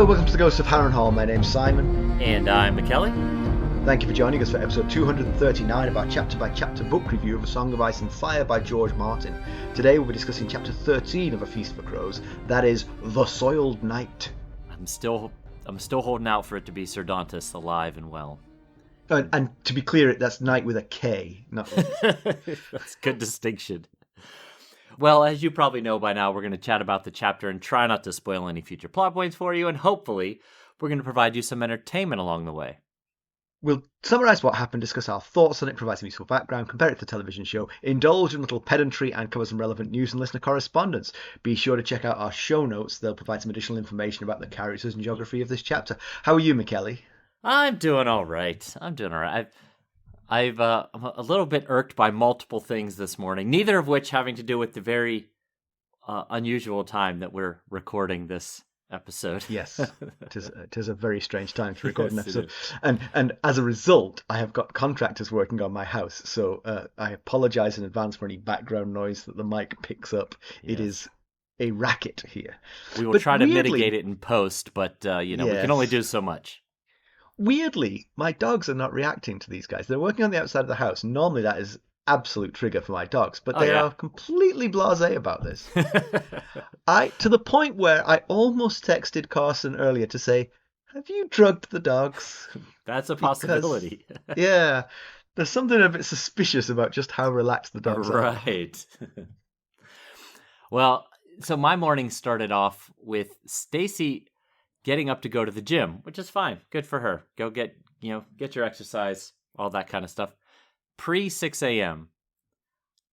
welcome to the Ghost of Harrenhal. My name's Simon. And I'm Mackelly. Thank you for joining us for episode 239 of our chapter-by-chapter book review of A Song of Ice and Fire by George Martin. Today we'll be discussing chapter 13 of A Feast for Crows, that is, The Soiled Knight. I'm still holding out for it to be Sir Dantas alive and well. And to be clear, that's Knight with a K, not... That's a good distinction. Well, as you probably know by now, we're going to chat about the chapter and try not to spoil any future plot points for you, and hopefully we're going to provide you some entertainment along the way. We'll summarise what happened, discuss our thoughts on it, provide some useful background, compare it to the television show, indulge in a little pedantry, and cover some relevant news and listener correspondence. Be sure to check out our show notes. They'll provide some additional information about the characters and geography of this chapter. How are you, Mackelly? I'm doing all right. I'm a little bit irked by multiple things this morning, neither of which having to do with the very unusual time that we're recording this episode. Yes, it is a very strange time to record an episode. And as a result, I have got contractors working on my house, so I apologise in advance for any background noise that the mic picks up. Yes. It is a racket here. We will try to mitigate it in post, but we can only do so much. Weirdly, my dogs are not reacting to these guys. They're working on the outside of the house. Normally that is absolute trigger for my dogs, but they are completely blasé about this. To the point where I almost texted Carson earlier to say, have you drugged the dogs? That's a possibility. Yeah, there's something a bit suspicious about just how relaxed the dogs are. Right. Well, so my morning started off with Stacy getting up to go to the gym, which is fine. Good for her. Go get your exercise, all that kind of stuff. Pre 6 a.m.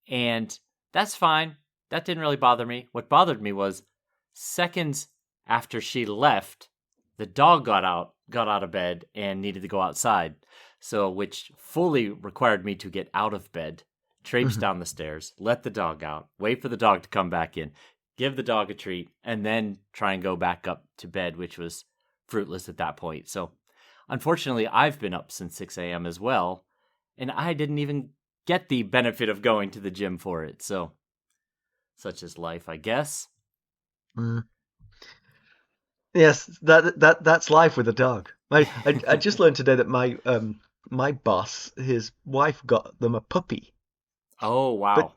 And that's fine. That didn't really bother me. What bothered me was seconds after she left, the dog got out of bed and needed to go outside. So, which fully required me to get out of bed, traipse down the stairs, let the dog out, wait for the dog to come back in, give the dog a treat, and then try and go back up to bed, which was fruitless at that point. So, unfortunately, I've been up since 6 a.m. as well, and I didn't even get the benefit of going to the gym for it. So, such is life, I guess. Yes, that's life with a dog. I just learned today that my boss, his wife, got them a puppy. Oh, wow.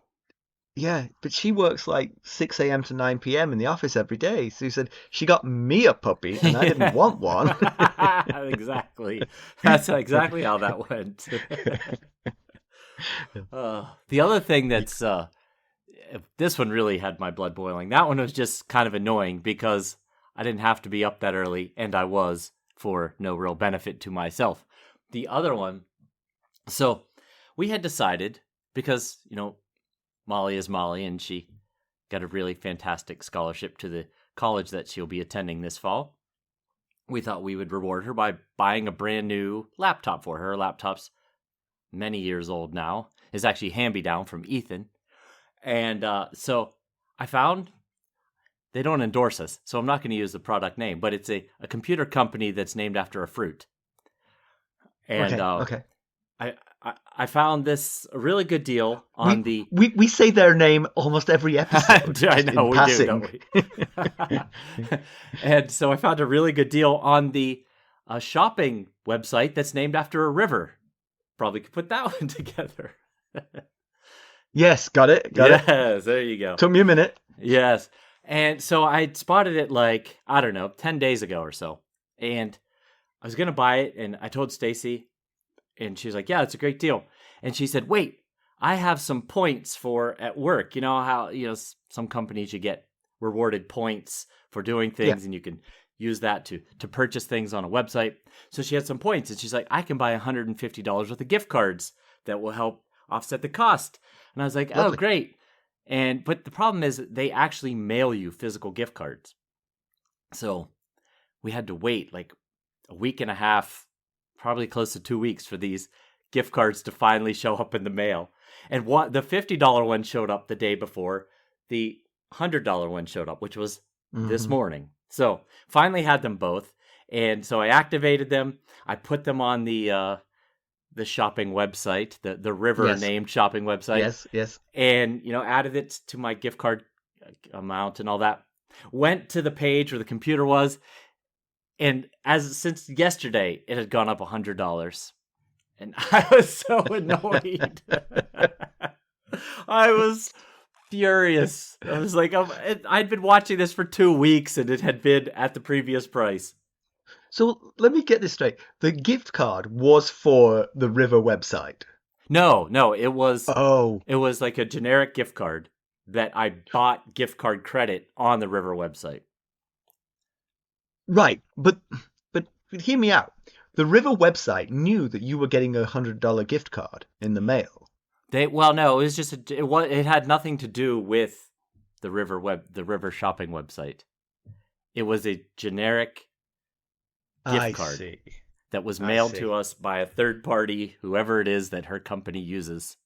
But she works like 6 a.m. to 9 p.m. in the office every day. So he said, she got me a puppy and I didn't want one. Exactly. That's exactly how that went. The other thing that's, this one really had my blood boiling. That one was just kind of annoying because I didn't have to be up that early, and I was, for no real benefit to myself. The other one, so we had decided, because, Molly is Molly, and she got a really fantastic scholarship to the college that she'll be attending this fall. We thought we would reward her by buying a brand new laptop for her. Her laptop's many years old now. It's actually hand-me-down from Ethan. And so I found, they don't endorse us, so I'm not going to use the product name, but it's a computer company that's named after a fruit. And okay. I found this a really good deal on we say their name almost every episode. I know we do, don't we? And so I found a really good deal on the shopping website that's named after a river. Probably could put that one together. Yes, got it. Yes, there you go. Took me a minute. Yes. And so I spotted it 10 days ago or so. And I was going to buy it, and I told Stacy, and she's like, yeah, it's a great deal. And she said, wait, I have some points for at work. You know how, some companies you get rewarded points for doing things, and you can use that to purchase things on a website. So she had some points, and she's like, I can buy $150 worth of gift cards that will help offset the cost. And I was like, Lovely. Oh, great. But the problem is they actually mail you physical gift cards. So we had to wait like a week and a half, probably close to 2 weeks for these gift cards to finally show up in the mail. And the $50 one showed up the day before. The $100 one showed up, which was this morning. So finally had them both. And so I activated them. I put them on the shopping website, the River named shopping website. Yes. And, added it to my gift card amount and all that. Went to the page where the computer was. And since yesterday, it had gone up $100. And I was so annoyed. I was furious. I was like, I'd been watching this for 2 weeks and it had been at the previous price. So let me get this straight. The gift card was for the River website. No, it was. Oh. It was like a generic gift card that I bought gift card credit on the River website. Right, but hear me out. The River website knew that you were getting a $100 gift card in the mail. It was just it had nothing to do with the River shopping website. It was a generic gift card that was mailed to us by a third party, whoever it is that her company uses.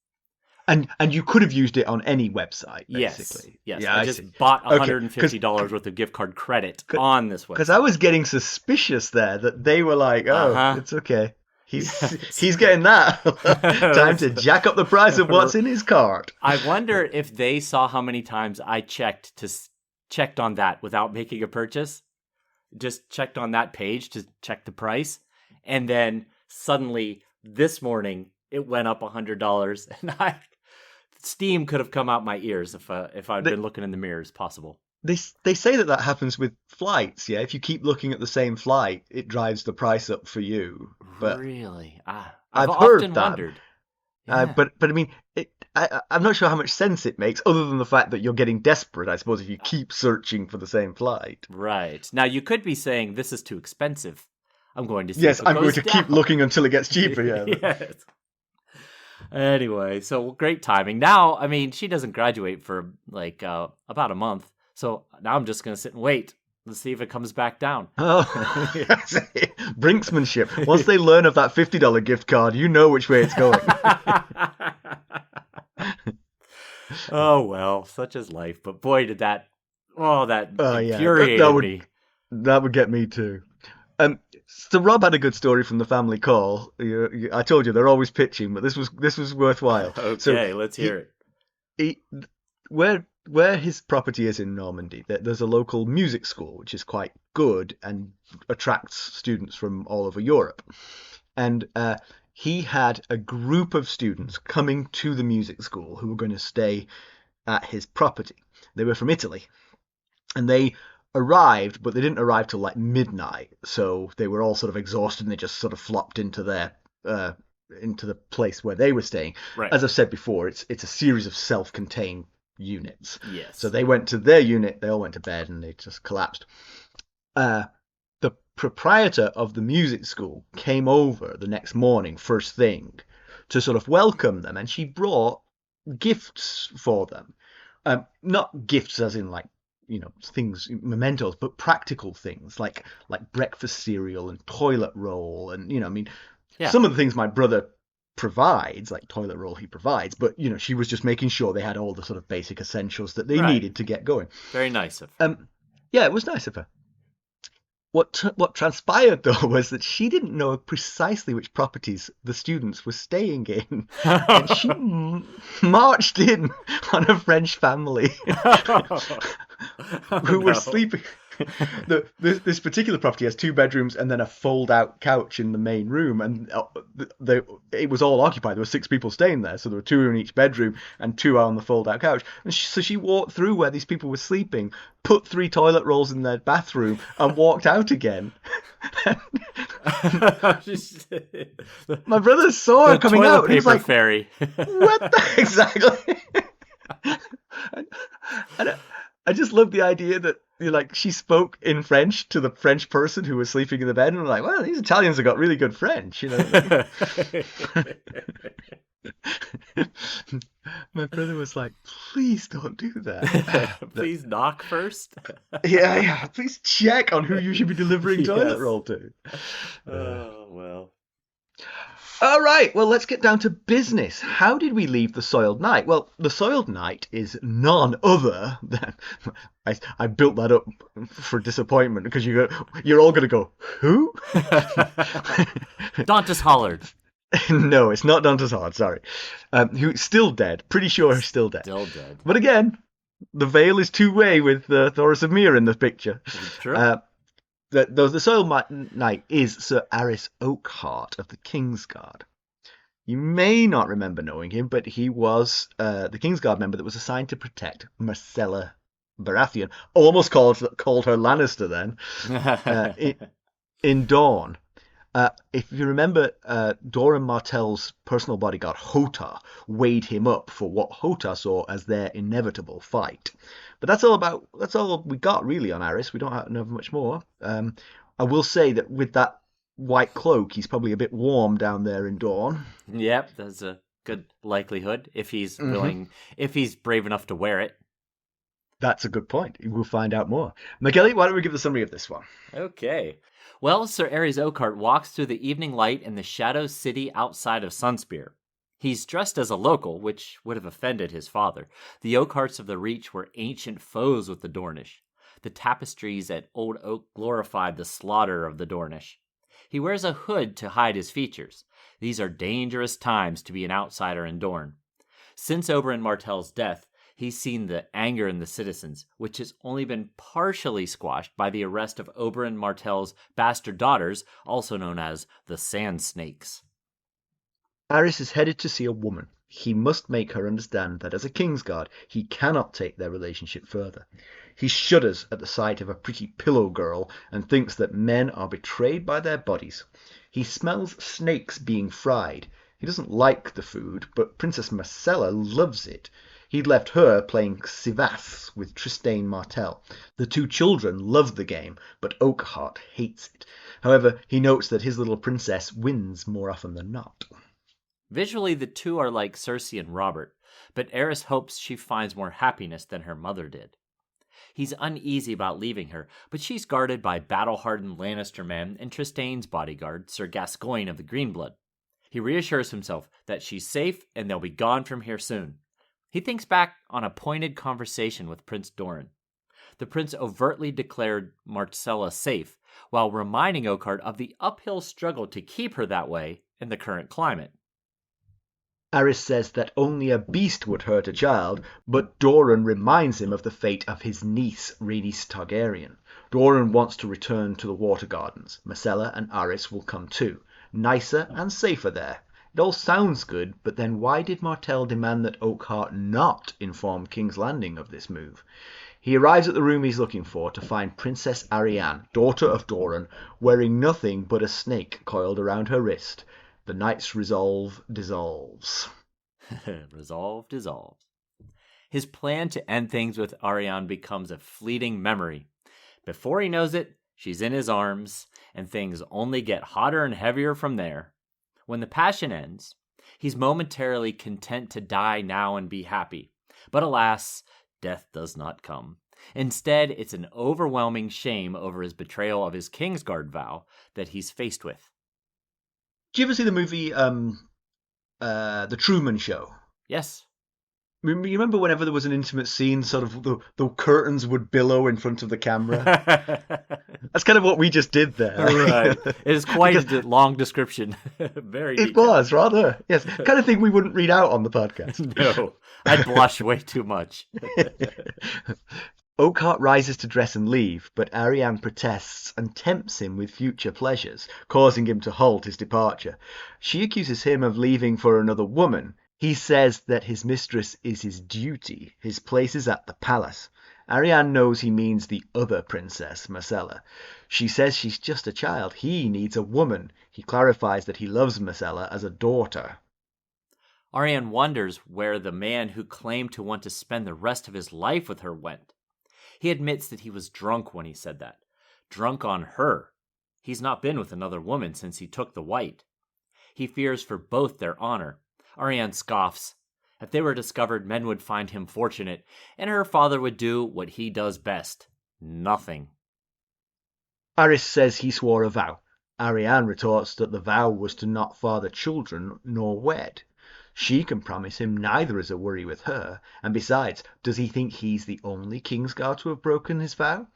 And you could have used it on any website, basically. Yes. Yeah, I just bought $150 worth of gift card credit on this website. Because I was getting suspicious there that they were like, it's okay. He's getting that. Time to jack up the price of what's in his cart. I wonder if they saw how many times I checked on that without making a purchase. Just checked on that page to check the price. And then suddenly this morning it went up $100 and steam could have come out my ears if I'd been looking in the mirror as possible. They say that happens with flights, yeah? If you keep looking at the same flight, it drives the price up for you. But really? I've heard that. Wondered. Yeah. But I mean, I'm not sure how much sense it makes, other than the fact that you're getting desperate, I suppose, if you keep searching for the same flight. Right. Now, you could be saying, this is too expensive. I'm going to see Yes, I'm going to keep looking until it gets cheaper, yeah. Yes. Anyway, so great timing. Now, I mean, she doesn't graduate for like about a month. So now I'm just going to sit and wait. Let's see if it comes back down. Oh, brinksmanship. Once they learn of that $50 gift card, you know which way it's going. Oh, well, such is life. But boy, did that infuriated me. That would get me too. So Rob had a good story from the family call. I told you they're always pitching, but this was worthwhile. Okay, so let's hear it. Where his property is in Normandy, there's a local music school which is quite good and attracts students from all over Europe. And he had a group of students coming to the music school who were going to stay at his property. They were from Italy, and they arrived, but they didn't arrive till like midnight, so they were all sort of exhausted and they just sort of flopped into the place where they were staying. Right. As I've said before, it's a series of self-contained units. Yes. So they went to their unit, they all went to bed, and they just collapsed. The proprietor of the music school came over the next morning, first thing, to sort of welcome them, and she brought gifts for them. Not gifts as in like, things, mementos, but practical things like breakfast cereal and toilet roll, and some of the things my brother provides, like toilet roll, he provides, but she was just making sure they had all the sort of basic essentials that they needed to get going. Very nice of her. Yeah, it was nice of her. What transpired though was that she didn't know precisely which properties the students were staying in, and she marched in on a French family who were sleeping. This particular property has 2 bedrooms and then a fold-out couch in the main room, and it was all occupied. There were 6 people staying there, so there were 2 in each bedroom and 2 on the fold-out couch. And so she walked through where these people were sleeping, put 3 toilet rolls in their bathroom, and walked out again. My brother saw her coming out, and he was like, "Fairy, what the exactly?" and I just love the idea that she spoke in French to the French person who was sleeping in the bed, and I'm like, well, these Italians have got really good French, My brother was like, please don't do that. Please knock first. Yeah. Please check on who you should be delivering toilet roll to. Oh, well. All right, well, let's get down to business. How did we leave the Soiled Knight? Well, the Soiled Knight is none other than... I built that up for disappointment, because you're all going to go, who? Dantas Hollard. No, it's not Dantas Hollard, sorry. Who's still dead. Pretty sure he's still dead. Still dead. But again, the veil is two-way with Thoros of Myr in the picture. True. The Soil Knight is Sir Arys Oakheart of the Kingsguard. You may not remember knowing him, but he was the Kingsguard member that was assigned to protect Myrcella Baratheon. Almost called her Lannister then. In Dawn. If you remember, Doran Martell's personal bodyguard, Hotar, weighed him up for what Hotar saw as their inevitable fight. But that's all we got, really, on Arys. We don't know much more. I will say that with that white cloak, he's probably a bit warm down there in Dawn. Yep, there's a good likelihood, if he's willing, if he's brave enough to wear it. That's a good point. We'll find out more. Mackelly, why don't we give the summary of this one? Okay. Well, Sir Arys Oakheart walks through the evening light in the Shadow City outside of Sunspear. He's dressed as a local, which would have offended his father. The Oakhearts of the Reach were ancient foes with the Dornish. The tapestries at Old Oak glorified the slaughter of the Dornish. He wears a hood to hide his features. These are dangerous times to be an outsider in Dorne. Since Oberyn Martell's death, he's seen the anger in the citizens, which has only been partially squashed by the arrest of Oberyn Martell's bastard daughters, also known as the Sand Snakes. Arys is headed to see a woman. He must make her understand that as a Kingsguard, he cannot take their relationship further. He shudders at the sight of a pretty pillow girl and thinks that men are betrayed by their bodies. He smells snakes being fried. He doesn't like the food, but Princess Myrcella loves it. He'd left her playing Sivas with Trystane Martell. The two children love the game, but Oakheart hates it. However, he notes that his little princess wins more often than not. Visually, the two are like Cersei and Robert, but Arys hopes she finds more happiness than her mother did. He's uneasy about leaving her, but she's guarded by battle-hardened Lannister men and Trystane's bodyguard, Sir Gascoigne of the Greenblood. He reassures himself that she's safe and they'll be gone from here soon. He thinks back on a pointed conversation with Prince Doran. The prince overtly declared Myrcella safe, while reminding Oakheart of the uphill struggle to keep her that way in the current climate. Arys says that only a beast would hurt a child, but Doran reminds him of the fate of his niece, Rhaenys Targaryen. Doran wants to return to the Water Gardens. Myrcella and Arys will come too. Nicer and safer there. It all sounds good, but then why did Martell demand that Oakheart not inform King's Landing of this move? He arrives at the room he's looking for to find Princess Arianne, daughter of Doran, wearing nothing but a snake coiled around her wrist. The knight's resolve dissolves. Resolve dissolves. His plan to end things with Arianne becomes a fleeting memory. Before he knows it, she's in his arms, and things only get hotter and heavier from there. When the passion ends, he's momentarily content to die now and be happy. But alas, death does not come. Instead, it's an overwhelming shame over his betrayal of his Kingsguard vow that he's faced with. Did you ever see the movie The Truman Show? Yes. You remember whenever there was an intimate scene, sort of the curtains would billow in front of the camera? That's kind of what we just did there. Right. It is quite a long description. Very detailed. It was, rather. Yes. Kind of thing we wouldn't read out on the podcast. No. I'd blush way too much. Oakheart rises to dress and leave, but Arianne protests and tempts him with future pleasures, causing him to halt his departure. She accuses him of leaving for another woman. He says that his mistress is his duty. His place is at the palace. Arianne knows he means the other princess, Myrcella. She says she's just a child. He needs a woman. He clarifies that he loves Myrcella as a daughter. Arianne wonders where the man who claimed to want to spend the rest of his life with her went. He admits that he was drunk when he said that. Drunk on her. He's not been with another woman since he took the white. He fears for both their honor. Arianne scoffs. If they were discovered, men would find him fortunate, and her father would do what he does best. Nothing. Arys says he swore a vow. Arianne retorts that the vow was to not father children nor wed. She can promise him neither is a worry with her, and besides, does he think he's the only Kingsguard to have broken his vow?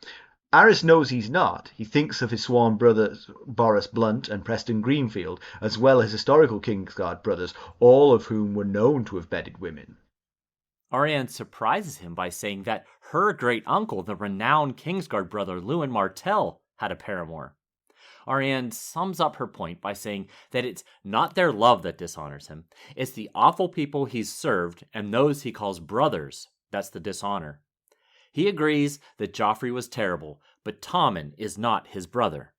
Arys knows he's not. He thinks of his sworn brothers Boris Blunt and Preston Greenfield, as well as historical Kingsguard brothers, all of whom were known to have bedded women. Arianne surprises him by saying that her great-uncle, the renowned Kingsguard brother Lewin Martell, had a paramour. Arianne sums up her point by saying that it's not their love that dishonors him. It's the awful people he's served and those he calls brothers. That's the dishonor. He agrees that Joffrey was terrible, but Tommen is not his brother.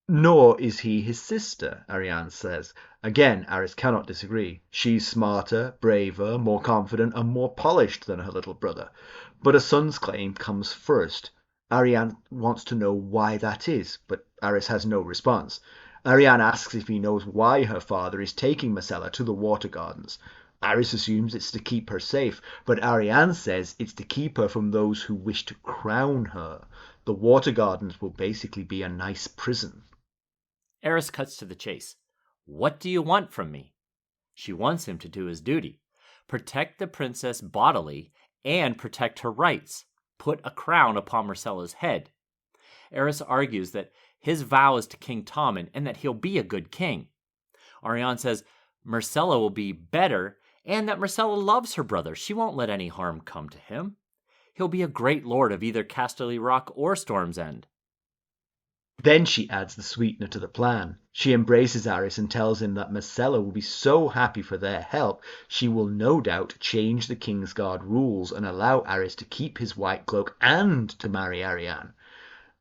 Nor is he his sister, Arianne says. Again, Arys cannot disagree. She's smarter, braver, more confident, and more polished than her little brother. But a son's claim comes first. Arianne wants to know why that is, but Arys has no response. Arianne asks if he knows why her father is taking Myrcella to the Water Gardens. Arys assumes it's to keep her safe, but Arianne says it's to keep her from those who wish to crown her. The Water Gardens will basically be a nice prison. Arys cuts to the chase. What do you want from me? She wants him to do his duty. Protect the princess bodily and protect her rights. Put a crown upon Myrcella's head. Arys argues that his vow is to King Tommen and that he'll be a good king. Arianne says Myrcella will be better and that Myrcella loves her brother. She won't let any harm come to him. He'll be a great lord of either Casterly Rock or Storm's End. Then she adds the sweetener to the plan. She embraces Arys and tells him that Myrcella will be so happy for their help, she will no doubt change the Kingsguard rules and allow Arys to keep his white cloak and to marry Arianne.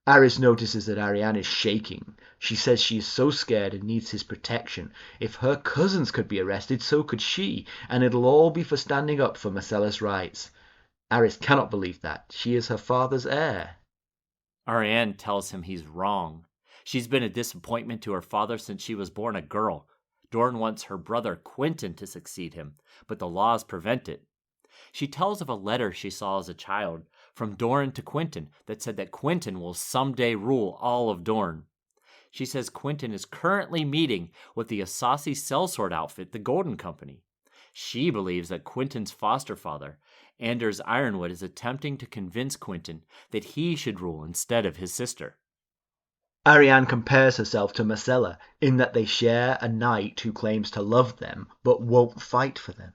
Arys notices that Arianne is shaking. She says she is so scared and needs his protection. If her cousins could be arrested, so could she, and it'll all be for standing up for Myrcella's rights. Arys cannot believe that. She is her father's heir. Arianne tells him he's wrong. She's been a disappointment to her father since she was born a girl. Dorne wants her brother Quentyn to succeed him, but the laws prevent it. She tells of a letter she saw as a child from Dorne to Quentyn that said that Quentyn will someday rule all of Dorne. She says Quentyn is currently meeting with the Asasi sellsword outfit, the Golden Company. She believes that Quentyn's foster father, Anders Ironwood, is attempting to convince Quentyn that he should rule instead of his sister. Arianne compares herself to Myrcella in that they share a knight who claims to love them but won't fight for them.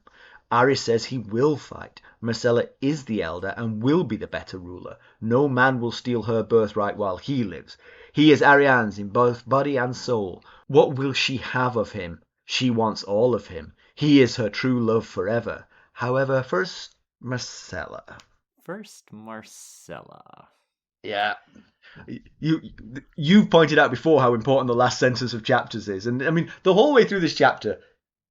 Arys says he will fight. Myrcella is the elder and will be the better ruler. No man will steal her birthright while he lives. He is Arianne's in both body and soul. What will she have of him? She wants all of him. He is her true love forever. However, first Myrcella. First Myrcella. Yeah. You pointed out before how important the last sentence of chapters is. And I mean, the whole way through this chapter,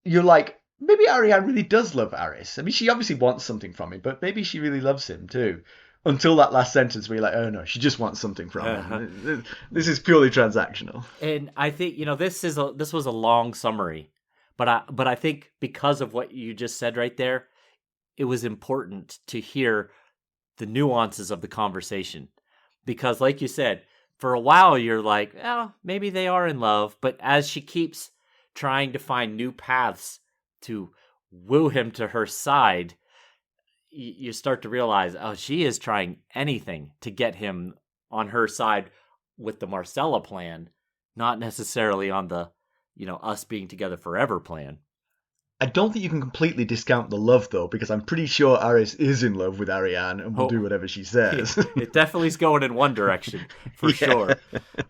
you're like, maybe Arianne really does love Arys. I mean, she obviously wants something from him, but maybe she really loves him too. Until that last sentence where you're like, oh no, she just wants something from him. This is purely transactional. And I think, this was a long summary. But I think because of what you just said right there, it was important to hear the nuances of the conversation. Because like you said, for a while you're like, oh, maybe they are in love. But as she keeps trying to find new paths to woo him to her side, you start to realize, oh, she is trying anything to get him on her side with the Myrcella plan, not necessarily on the, us being together forever plan. I don't think you can completely discount the love, though, because I'm pretty sure Arys is in love with Arianne and will do whatever she says. It definitely is going in one direction, for sure.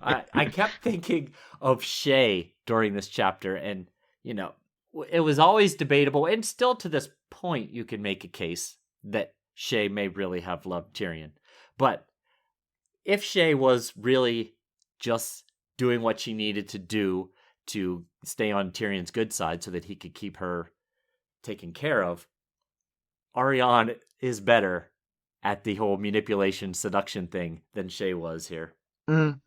I kept thinking of Shae during this chapter, and, it was always debatable, and still to this point you can make a case that Shae may really have loved Tyrion. But if Shae was really just doing what she needed to do to stay on Tyrion's good side so that he could keep her taken care of, Arianne is better at the whole manipulation, seduction thing than Shae was here. Mm.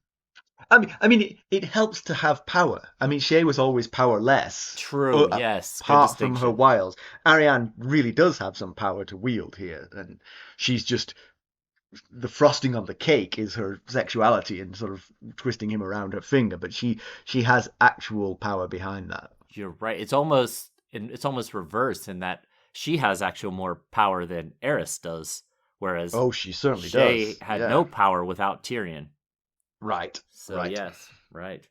I mean, it helps to have power. I mean, Shae was always powerless. True, yes. Apart from her wiles. Arianne really does have some power to wield here, and she's just... the frosting on the cake is her sexuality and sort of twisting him around her finger, but she has actual power behind that. You're right. It's almost reversed in that she has actual more power than Arys does, whereas she certainly Shae does. had no power without Tyrion. Right. So right. Yes, right.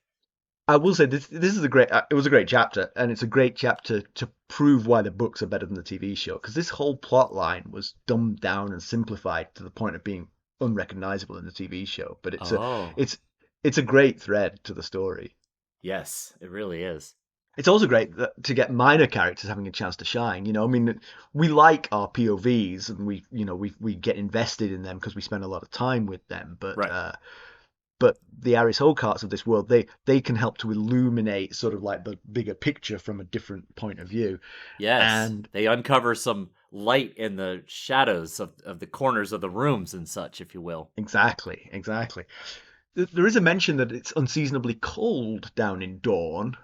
I will say this is it was a great chapter, and it's a great chapter to prove why the books are better than the TV show, because this whole plot line was dumbed down and simplified to the point of being unrecognizable in the TV show. But Oh, it's a great thread to the story. yes, it really is. It's also great to get minor characters having a chance to shine. I mean, we like our POVs and we get invested in them because we spend a lot of time with them. Right. But the Arys Oakhearts of this world, they can help to illuminate sort of like the bigger picture from a different point of view. Yes, And they uncover some light in the shadows of the corners of the rooms and such, if you will. exactly. There is a mention that it's unseasonably cold down in Dawn,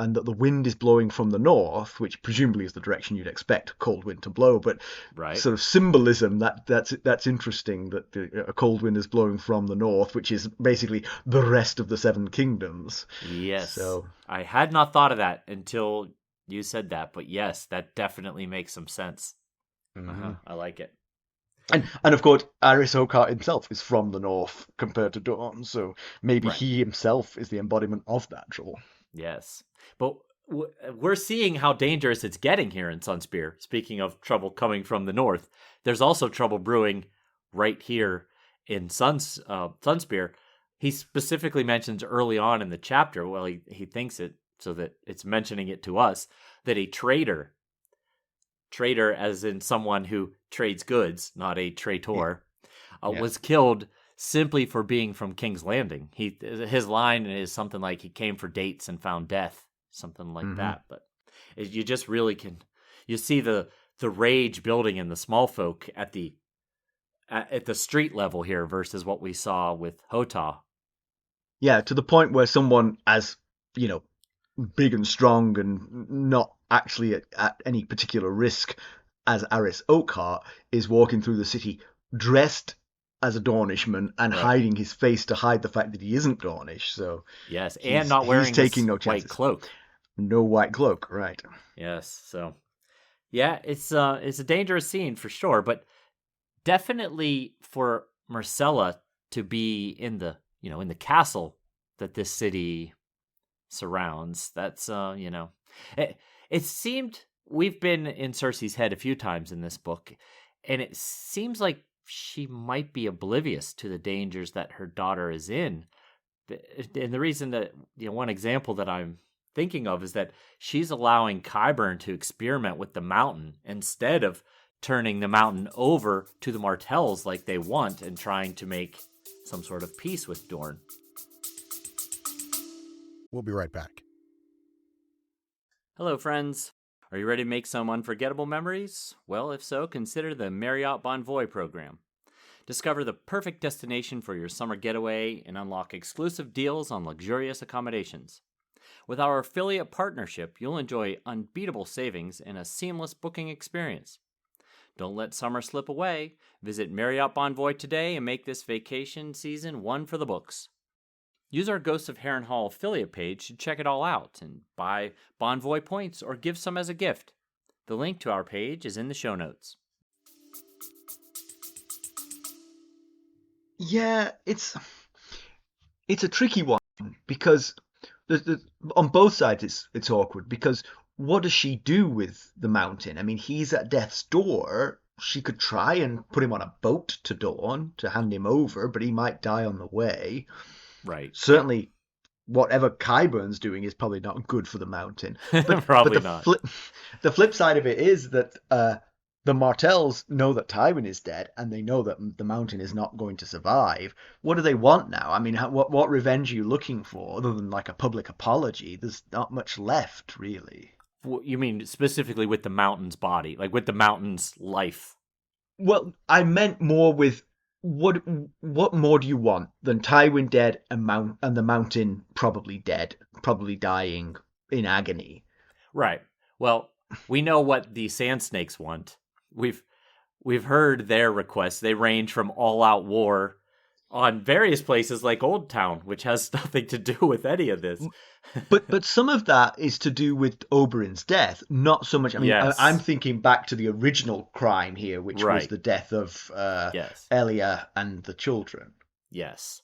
and that the wind is blowing from the north, which presumably is the direction you'd expect a cold wind to blow. But Right. sort of symbolism that's interesting that a cold wind is blowing from the north, which is basically the rest of the Seven Kingdoms. Yes. So I had not thought of that until you said that, but yes, that definitely makes some sense. I like it. and of course, Arys Oakheart himself is from the north compared to Dawn, so maybe Right. he himself is the embodiment of that trouble. Yes. But we're seeing how dangerous it's getting here in Sunspear. Speaking of trouble coming from the north, there's also trouble brewing right here in Sunspear. He specifically mentions early on in the chapter, well, he thinks it, so that it's mentioning it to us, that a trader as in someone who trades goods, not a traitor, Yeah. was killed simply for being from King's Landing. His line is something like he came for dates and found death, something like that. But you just really you see the rage building in the small folk at the street level here versus what we saw with Hotah. Yeah, to the point where someone as, big and strong and not actually at any particular risk as Arys Oakheart is walking through the city dressed as a Dornishman and Right. hiding his face to hide the fact that he isn't Dornish. So Yes, and not wearing he's taking his no white chances. cloak. No white cloak, right? Yes, so yeah, it's a dangerous scene for sure, but definitely for Myrcella to be in the in the castle that this city surrounds. That's it seemed we've been in Cersei's head a few times in this book, and it seems like she might be oblivious to the dangers that her daughter is in. And the reason that one example that I'm thinking of is that she's allowing Qyburn to experiment with the mountain instead of turning the mountain over to the Martells like they want and trying to make some sort of peace with Dorne. We'll be right back. Hello, friends. Are you ready to make some unforgettable memories? Well, if so, consider the Marriott Bonvoy program. Discover the perfect destination for your summer getaway and unlock exclusive deals on luxurious accommodations. With our affiliate partnership, you'll enjoy unbeatable savings and a seamless booking experience. Don't let summer slip away. Visit Marriott Bonvoy today and make this vacation season one for the books. Use our Ghosts of Harrenhal affiliate page to check it all out and buy Bonvoy points or give some as a gift. The link to our page is in the show notes. Yeah, it's a tricky one because on both sides it's awkward because what does she do with the mountain? I mean, he's at death's door. She could try and put him on a boat to Dawn to hand him over, but he might die on the way. Right. Certainly, whatever Qyburn's doing is probably not good for the mountain. But, Probably but not. The flip side of it is that the Martells know that Tywin is dead, and they know that the mountain is not going to survive. What do they want now? I mean, what revenge are you looking for, other than like a public apology? There's not much left, really. You mean specifically with the mountain's body, like with the mountain's life? Well, I meant more with what more do you want than Tywin dead and the mountain probably dead, probably dying in agony? Right. Well, we know what the Sand Snakes want. We've heard their requests. They range from all-out war on various places like Old Town, which has nothing to do with any of this. But some of that is to do with Oberyn's death, not so much. I mean, Yes. I'm thinking back to the original crime here, which was Right. the death of Yes. Elia and the children. Yes.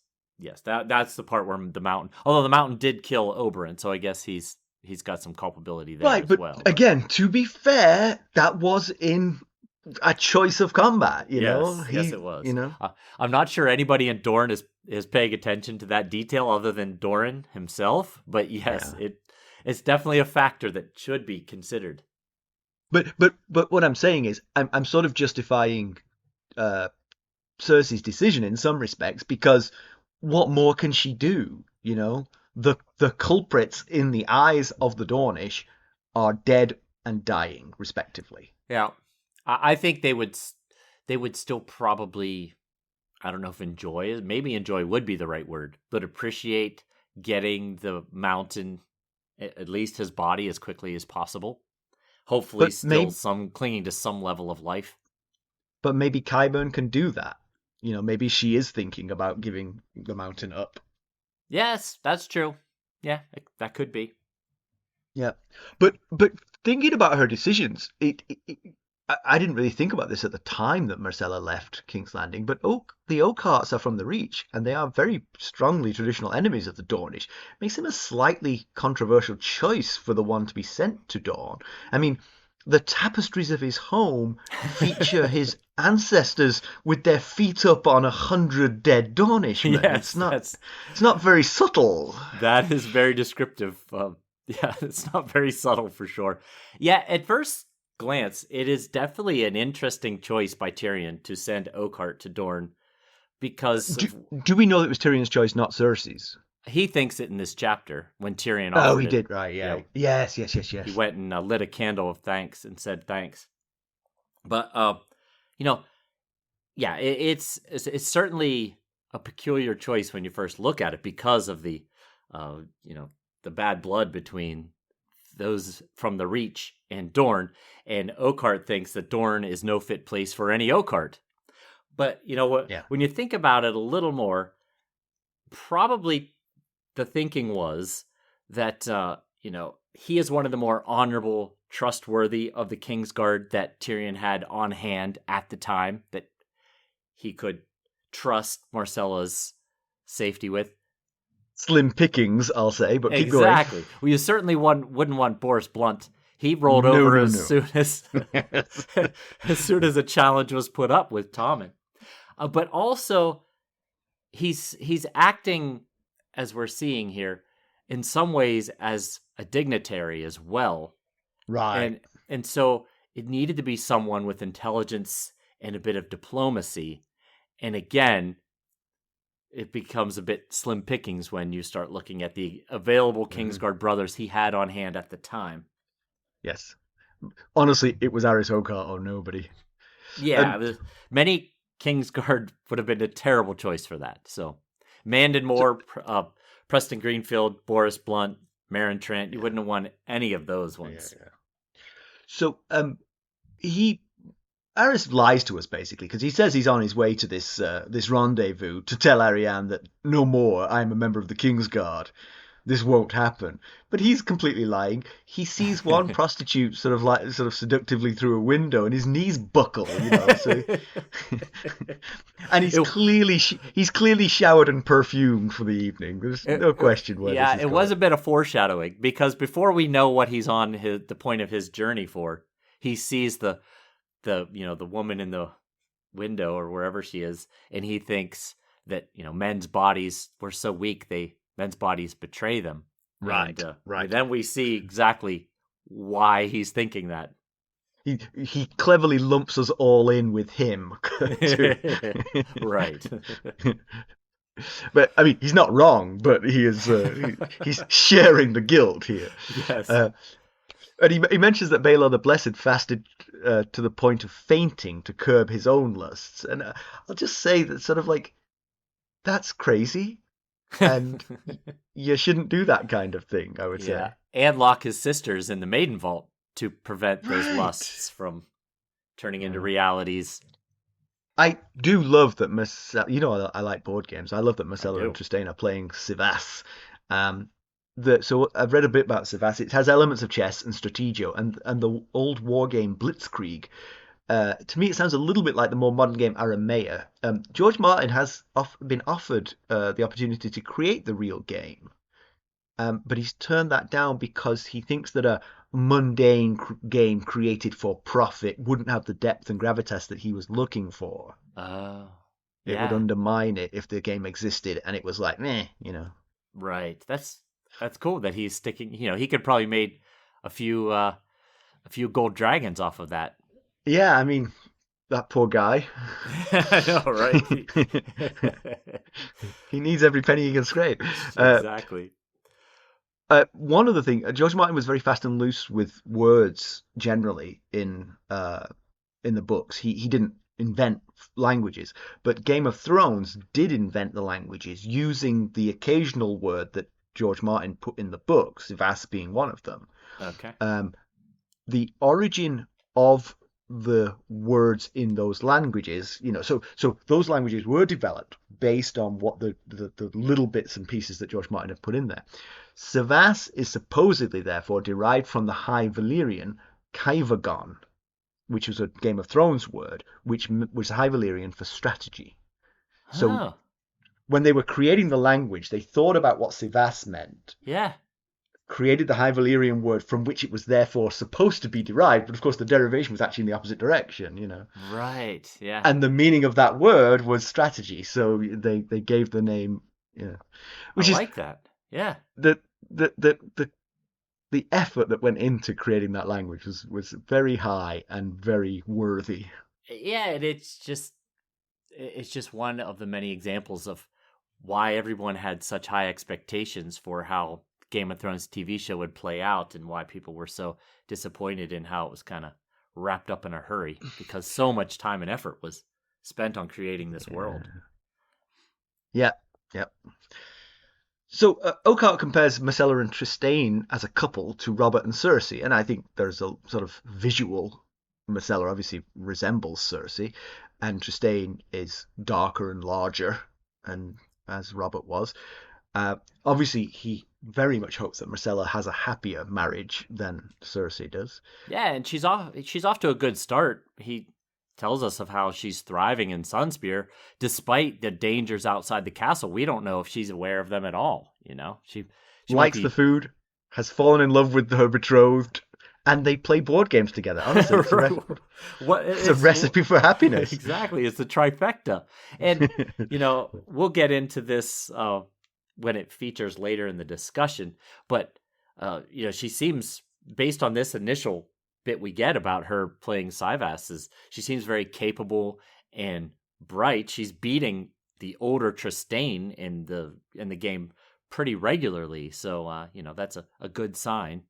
That's the part where the mountain. Although the mountain did kill Oberyn, so I guess he's got some culpability there Right, as but well. again, to be fair, that was in a choice of combat, Yes, it was. I'm not sure anybody in Dorne is paying attention to that detail other than Doran himself, but yes, Yeah. it's definitely a factor that should be considered. But what I'm saying is I'm sort of justifying Cersei's decision in some respects, because what more can she do? The culprits in the eyes of the Dornish are dead and dying, respectively. Yeah, I think they would still probably, I don't know if enjoy, maybe enjoy would be the right word, but appreciate getting the mountain, at least his body, as quickly as possible. Hopefully, But still maybe, some clinging to some level of life. but maybe Qyburn can do that. Maybe she is thinking about giving the mountain up. Yes, that's true. Yeah, that could be. Yeah, but thinking about her decisions, I didn't really think about this at the time that Myrcella left King's Landing, but the Oakhearts are from the Reach, and they are very strongly traditional enemies of the Dornish. Makes them a slightly controversial choice for the one to be sent to Dorne. I mean, the tapestries of his home feature his ancestors with their feet up on 100 dead Dornishmen. Yes, It's not very subtle. that is very descriptive. Yeah, it's not very subtle for sure. Yeah, at first glance, it is definitely an interesting choice by Tyrion to send Oakheart to Dorne because Do we know that it was Tyrion's choice, not Cersei's? he thinks it in this chapter when Tyrion Oh, offered he it. did, right, yeah. Yes, yes, yes, He yes. went and lit a candle of thanks and said thanks. But you know, yeah, it's certainly a peculiar choice when you first look at it because of the the bad blood between those from the Reach and Dorne, and Oakheart thinks that Dorne is no fit place for any Oakheart. But you know what? Yeah. When you think about it a little more, probably the thinking was that he is one of the more honorable, trustworthy of the Kingsguard that Tyrion had on hand at the time that he could trust Myrcella's safety with. Slim pickings, I'll say, but keep going. Exactly. Well, you certainly wouldn't want Boris Blunt. He rolled No, over no, as no. soon as as soon as a challenge was put up with Tommen. But also, he's acting, as we're seeing here, in some ways as a dignitary as well. Right. And so it needed to be someone with intelligence and a bit of diplomacy. And again, it becomes a bit slim pickings when you start looking at the available Kingsguard brothers he had on hand at the time. Yes. Honestly, it was Arys Oakheart or nobody. Yeah, many Kingsguard would have been a terrible choice for that. So, Mandon Moore, Preston Greenfield, Boris Blunt, Meryn Trant, you wouldn't have won any of those ones. Yeah. So, Arys lies to us basically because he says he's on his way to this rendezvous to tell Arianne that no more, I'm a member of the Kingsguard. This won't happen. But he's completely lying. He sees one prostitute sort of seductively through a window, and his knees buckle. So and he's clearly showered and perfumed for the evening. There's no question where Yeah, this is it was a bit of foreshadowing because before we know what he's on the point of his journey for, he sees the woman in the window or wherever she is, and he thinks that men's bodies were so weak men's bodies betray them. Right, and, right. Then we see exactly why he's thinking that. He cleverly lumps us all in with him. Right. But I mean, he's not wrong, but he is he's sharing the guilt here. Yes. And he mentions that Baelor the Blessed fasted to the point of fainting to curb his own lusts. And I'll just say that sort of like, that's crazy. And you shouldn't do that kind of thing, I would say. And lock his sisters in the Maiden Vault to prevent those lusts from turning into realities. I do love that Myrcella, I like board games. I love that Myrcella and Trystane are playing Sivas. So I've read a bit about Sivas. It has elements of chess and strategio, and the old war game Blitzkrieg. To me, it sounds a little bit like the more modern game Aramea. George Martin has been offered the opportunity to create the real game, but he's turned that down because he thinks that a mundane game created for profit wouldn't have the depth and gravitas that he was looking for. Oh, It would yeah. undermine it if the game existed and it was like, meh, Right. That's cool that he's sticking. He could probably made a few gold dragons off of that. Yeah, I mean, that poor guy. I know, right? He needs every penny he can scrape. Exactly. One other thing, George Martin was very fast and loose with words generally in the books. He didn't invent languages, but Game of Thrones did invent the languages using the occasional word that George Martin put in the books, Vas being one of them. Okay. The origin of the words in those languages, so those languages were developed based on what the little bits and pieces that George Martin had put in there. Savas is supposedly, therefore, derived from the High Valyrian Kaivagon, which was a Game of Thrones word, which was High Valyrian for strategy. So when they were creating the language, they thought about what Savas meant. Yeah. Created the High Valyrian word from which it was therefore supposed to be derived, but of course the derivation was actually in the opposite direction, Right, yeah. And the meaning of that word was strategy, so they gave the name, which I like that. Yeah. The effort that went into creating that language was very high and very worthy. Yeah, and it's just one of the many examples of why everyone had such high expectations for how Game of Thrones TV show would play out, and why people were so disappointed in how it was kind of wrapped up in a hurry, because so much time and effort was spent on creating this world. Yeah. So Oakheart compares Myrcella and Trystane as a couple to Robert and Cersei, and I think there's a sort of visual. Myrcella obviously resembles Cersei, and Trystane is darker and larger, and as Robert was. Obviously, he very much hopes that Myrcella has a happier marriage than Cersei does. Yeah, and she's off to a good start. He tells us of how she's thriving in Sunspear despite the dangers outside the castle. We don't know if she's aware of them at all. She likes the food, has fallen in love with her betrothed, and they play board games together. Honestly, it's a recipe for happiness. Exactly, it's a trifecta. And we'll get into this when it features later in the discussion. But she seems, based on this initial bit we get about her playing Savas, she seems very capable and bright. She's beating the older Trystane in the game pretty regularly, so that's a good sign.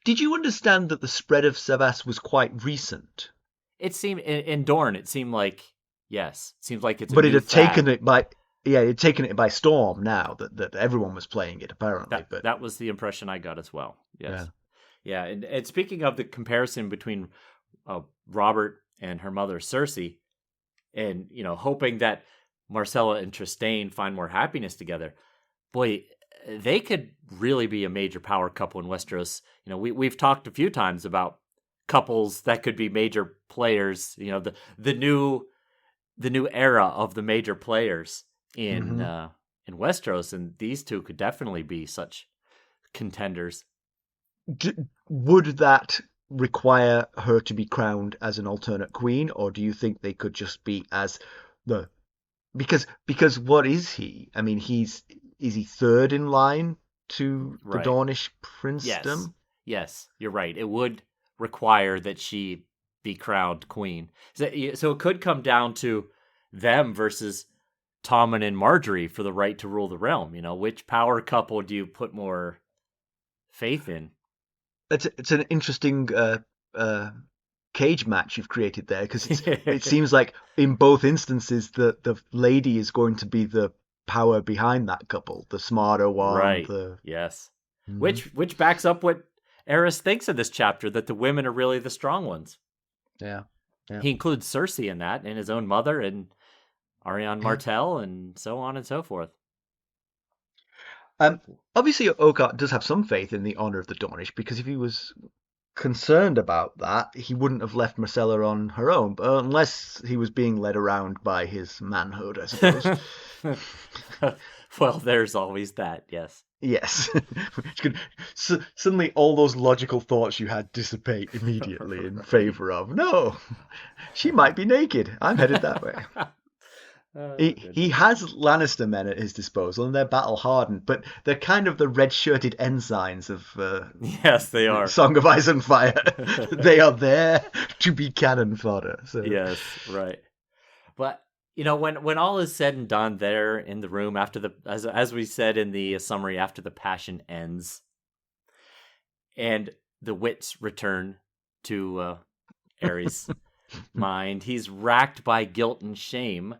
Did you understand that the spread of Savas was quite recent? It seemed in Dorne. It seemed like yes. It seems like it's. But it had taken it by. Yeah, it had taken it by storm now that everyone was playing it, apparently. That was the impression I got as well. Yes. Yeah, and speaking of the comparison between Robert and her mother Cersei, and hoping that Myrcella and Trystane find more happiness together, boy, they could really be a major power couple in Westeros. We've talked a few times about couples that could be major players. The new era of the major players in Westeros, and these two could definitely be such contenders. Would that require her to be crowned as an alternate queen, or do you think they could just be as the because what is he? I mean, is he third in line to the Dornish princedom? Yes, you're right. It would require that she be crowned queen. So it could come down to them versus Tommen and Margaery for the right to rule the realm. Which power couple do you put more faith in? It's an interesting cage match you've created there, because it seems like in both instances the lady is going to be the power behind that couple, the smarter one. Right. Yes. Mm-hmm. Which backs up what Arys thinks in this chapter, that the women are really the strong ones. Yeah. He includes Cersei in that, and his own mother, and Arianne Martell, and so on and so forth. Obviously, Oakheart does have some faith in the honor of the Dornish, because if he was concerned about that, he wouldn't have left Myrcella on her own, but unless he was being led around by his manhood, I suppose. Well, there's always that, yes. Yes. Suddenly all those logical thoughts you had dissipate immediately in Right. favor of, no, she might be naked. I'm headed that way. Oh, He goodness. has Lannister men at his disposal, and they're battle hardened, but they're kind of the red-shirted ensigns of Yes, they are. Song of Ice and Fire. They are there to be cannon fodder. So Yes, right. But when all is said and done, there in the room after as we said in the summary, after the passion ends, and the wits return to Ares' mind, he's racked by guilt and shame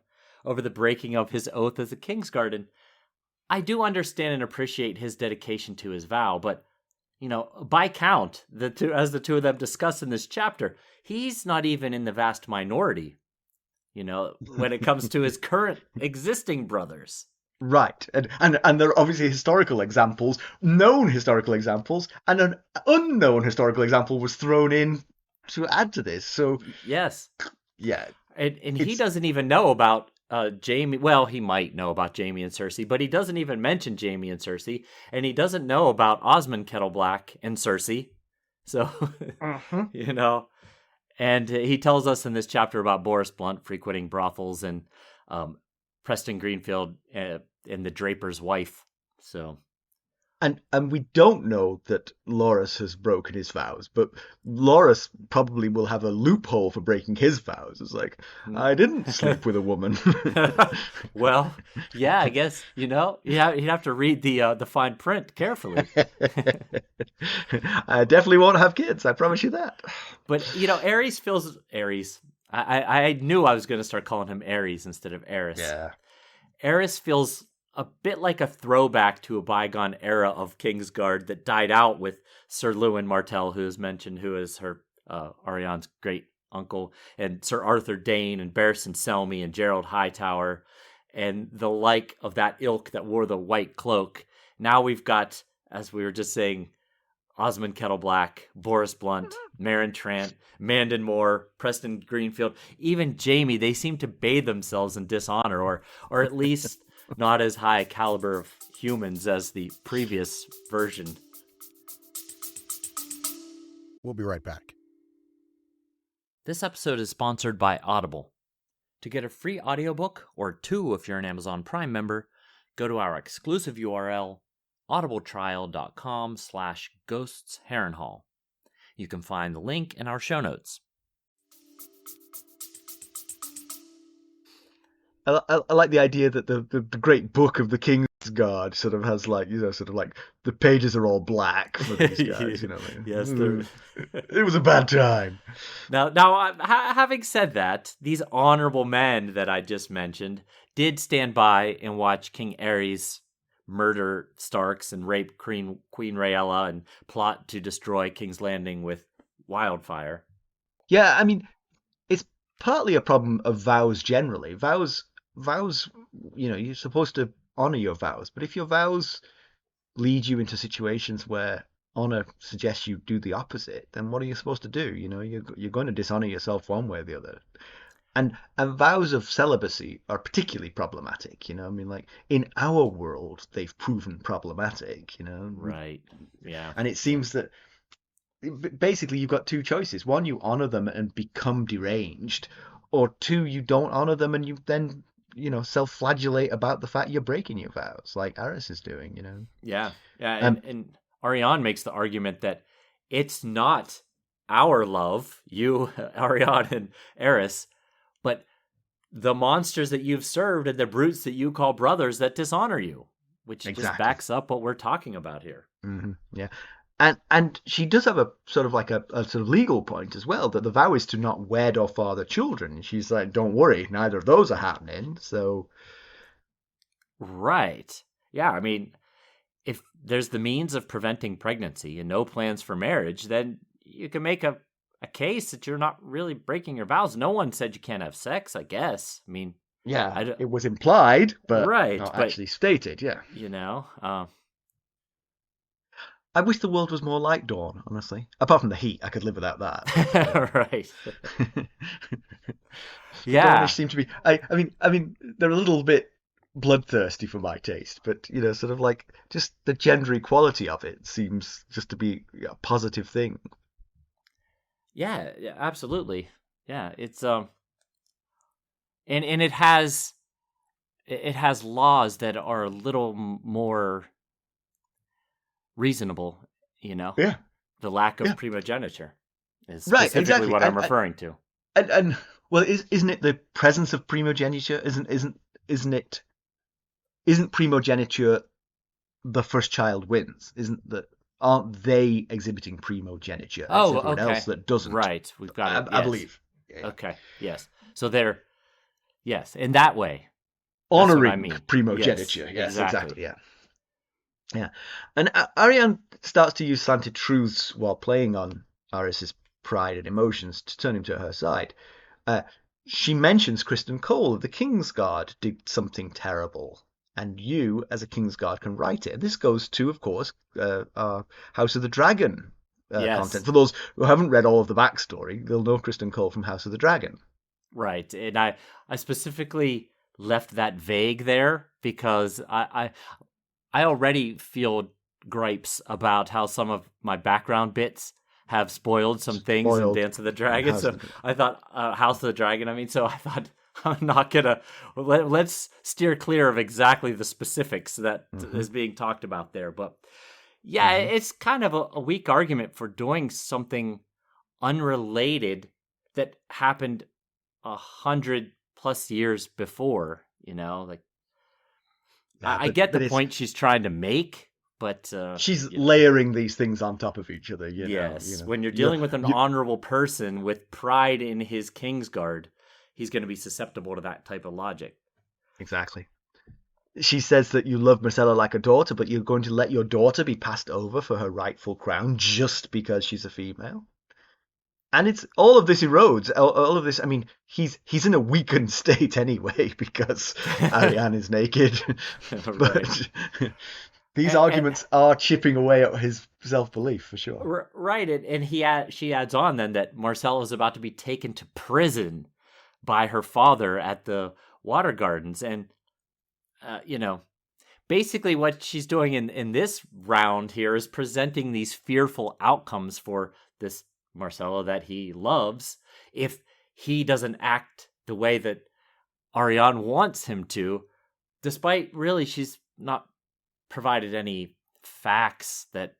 over the breaking of his oath as a Kingsguard. And I do understand and appreciate his dedication to his vow, but by count, as the two of them discuss in this chapter, he's not even in the vast minority. When it comes to his current existing brothers. right, and there are obviously historical examples, known historical examples, and an unknown historical example was thrown in to add to this. So Yes. yeah, And he doesn't even know about Jaime. Well, he might know about Jaime and Cersei, but he doesn't even mention Jaime and Cersei, and he doesn't know about Osmond Kettleblack and Cersei. So, and he tells us in this chapter about Boris Blunt frequenting brothels and Preston Greenfield and the Draper's wife. So, and we don't know that Loras has broken his vows, but Loras probably will have a loophole for breaking his vows. It's like, I didn't sleep with a woman. well, yeah, I guess you'd have to read the fine print carefully. I definitely won't have kids. I promise you that. But Arys. I knew I was going to start calling him Ares instead of Arys. Yeah. Arys feels a bit like a throwback to a bygone era of Kingsguard that died out with Sir Lewin Martell, who is mentioned, who is her Arianne's great uncle, and Sir Arthur Dane and Barristan Selmy and Gerald Hightower, and the like of that ilk that wore the white cloak. Now we've got, as we were just saying, Osmond Kettleblack, Boris Blunt, Meryn Trant, Mandon Moore, Preston Greenfield, even Jaime. They seem to bathe themselves in dishonor, or at least not as high a caliber of humans as the previous version. We'll be right back. This episode is sponsored by Audible. To get a free audiobook, or two if you're an Amazon Prime member, go to our exclusive URL, audibletrial.com/ghostsharrenhal. You can find the link in our show notes. I like the idea that the great book of the Kingsguard sort of has sort of like the pages are all black for these guys. Yes, it was a bad time. Now, having said that, these honorable men that I just mentioned did stand by and watch King Aerys murder Starks and rape Queen Rhaella and plot to destroy King's Landing with wildfire. Yeah, I mean, it's partly a problem of vows generally. Vows, you're supposed to honor your vows, but if your vows lead you into situations where honor suggests you do the opposite, then what are you supposed to do? You're going to dishonor yourself one way or the other. And vows of celibacy are particularly problematic, I mean, like, in our world, they've proven problematic, Right, yeah. And it seems that basically you've got two choices. One, you honor them and become deranged, or two, you don't honor them and you then, self-flagellate about the fact you're breaking your vows, like Arys is doing, Yeah, and Arianne makes the argument that it's not our love, you, Arianne and Arys, but the monsters that you've served and the brutes that you call brothers that dishonor you, which just backs up what we're talking about here. Mm-hmm. Yeah. And she does have a sort of like a sort of legal point as well, that the vow is to not wed or father children. She's like, don't worry, neither of those are happening. So, right. Yeah, I mean, if there's the means of preventing pregnancy and no plans for marriage, then you can make a case that you're not really breaking your vows. No one said you can't have sex, I guess. I mean, yeah, it was implied, but right, not actually stated, yeah. I wish the world was more like Dawn, honestly. Apart from the heat, I could live without that. Right. Yeah. Dawn seem to be. I mean, they're a little bit bloodthirsty for my taste, but sort of like just the gender equality of it seems just to be a positive thing. Yeah, absolutely. Yeah, it's and it has laws that are a little more reasonable, Yeah. The lack of primogeniture is Right, specifically exactly. what I'm referring to. And well, isn't it the presence of primogeniture? Isn't primogeniture the first child wins? Aren't they exhibiting primogeniture? It's everyone else that doesn't. Right, we've got it. I believe. Yeah. Okay, yes. So yes, in that way. Honoring primogeniture. Yes, exactly. Yeah. And Arianne starts to use slanted truths while playing on Arys's pride and emotions to turn him to her side. She mentions Criston Cole of the Kingsguard did something terrible, and you, as a Kingsguard, can write it. And this goes to, of course, our House of the Dragon content. For those who haven't read all of the backstory, they'll know Criston Cole from House of the Dragon. Right, and I specifically left that vague there because I already feel gripes about how some of my background bits have spoiled some things in Dance of the Dragon. So I thought House of the Dragon. So I thought I'm not gonna let's steer clear of exactly the specifics that is being talked about there. But yeah, it's kind of a weak argument for doing something unrelated that happened 100+ years before. I get the point she's trying to make, but she's layering these things on top of each other. Yes, when you're dealing with an honorable person with pride in his Kingsguard, he's going to be susceptible to that type of logic. Exactly. She says that you love Myrcella like a daughter, but you're going to let your daughter be passed over for her rightful crown just because she's a female. And it's all of this erodes. All of this. He's in a weakened state anyway because Arianne is naked. But these arguments are chipping away at his self-belief for sure. Right, and she adds on then that Myrcella is about to be taken to prison by her father at the Water Gardens, and basically what she's doing in this round here is presenting these fearful outcomes for this Myrcella that he loves if he doesn't act the way that Arianne wants him to, despite really she's not provided any facts that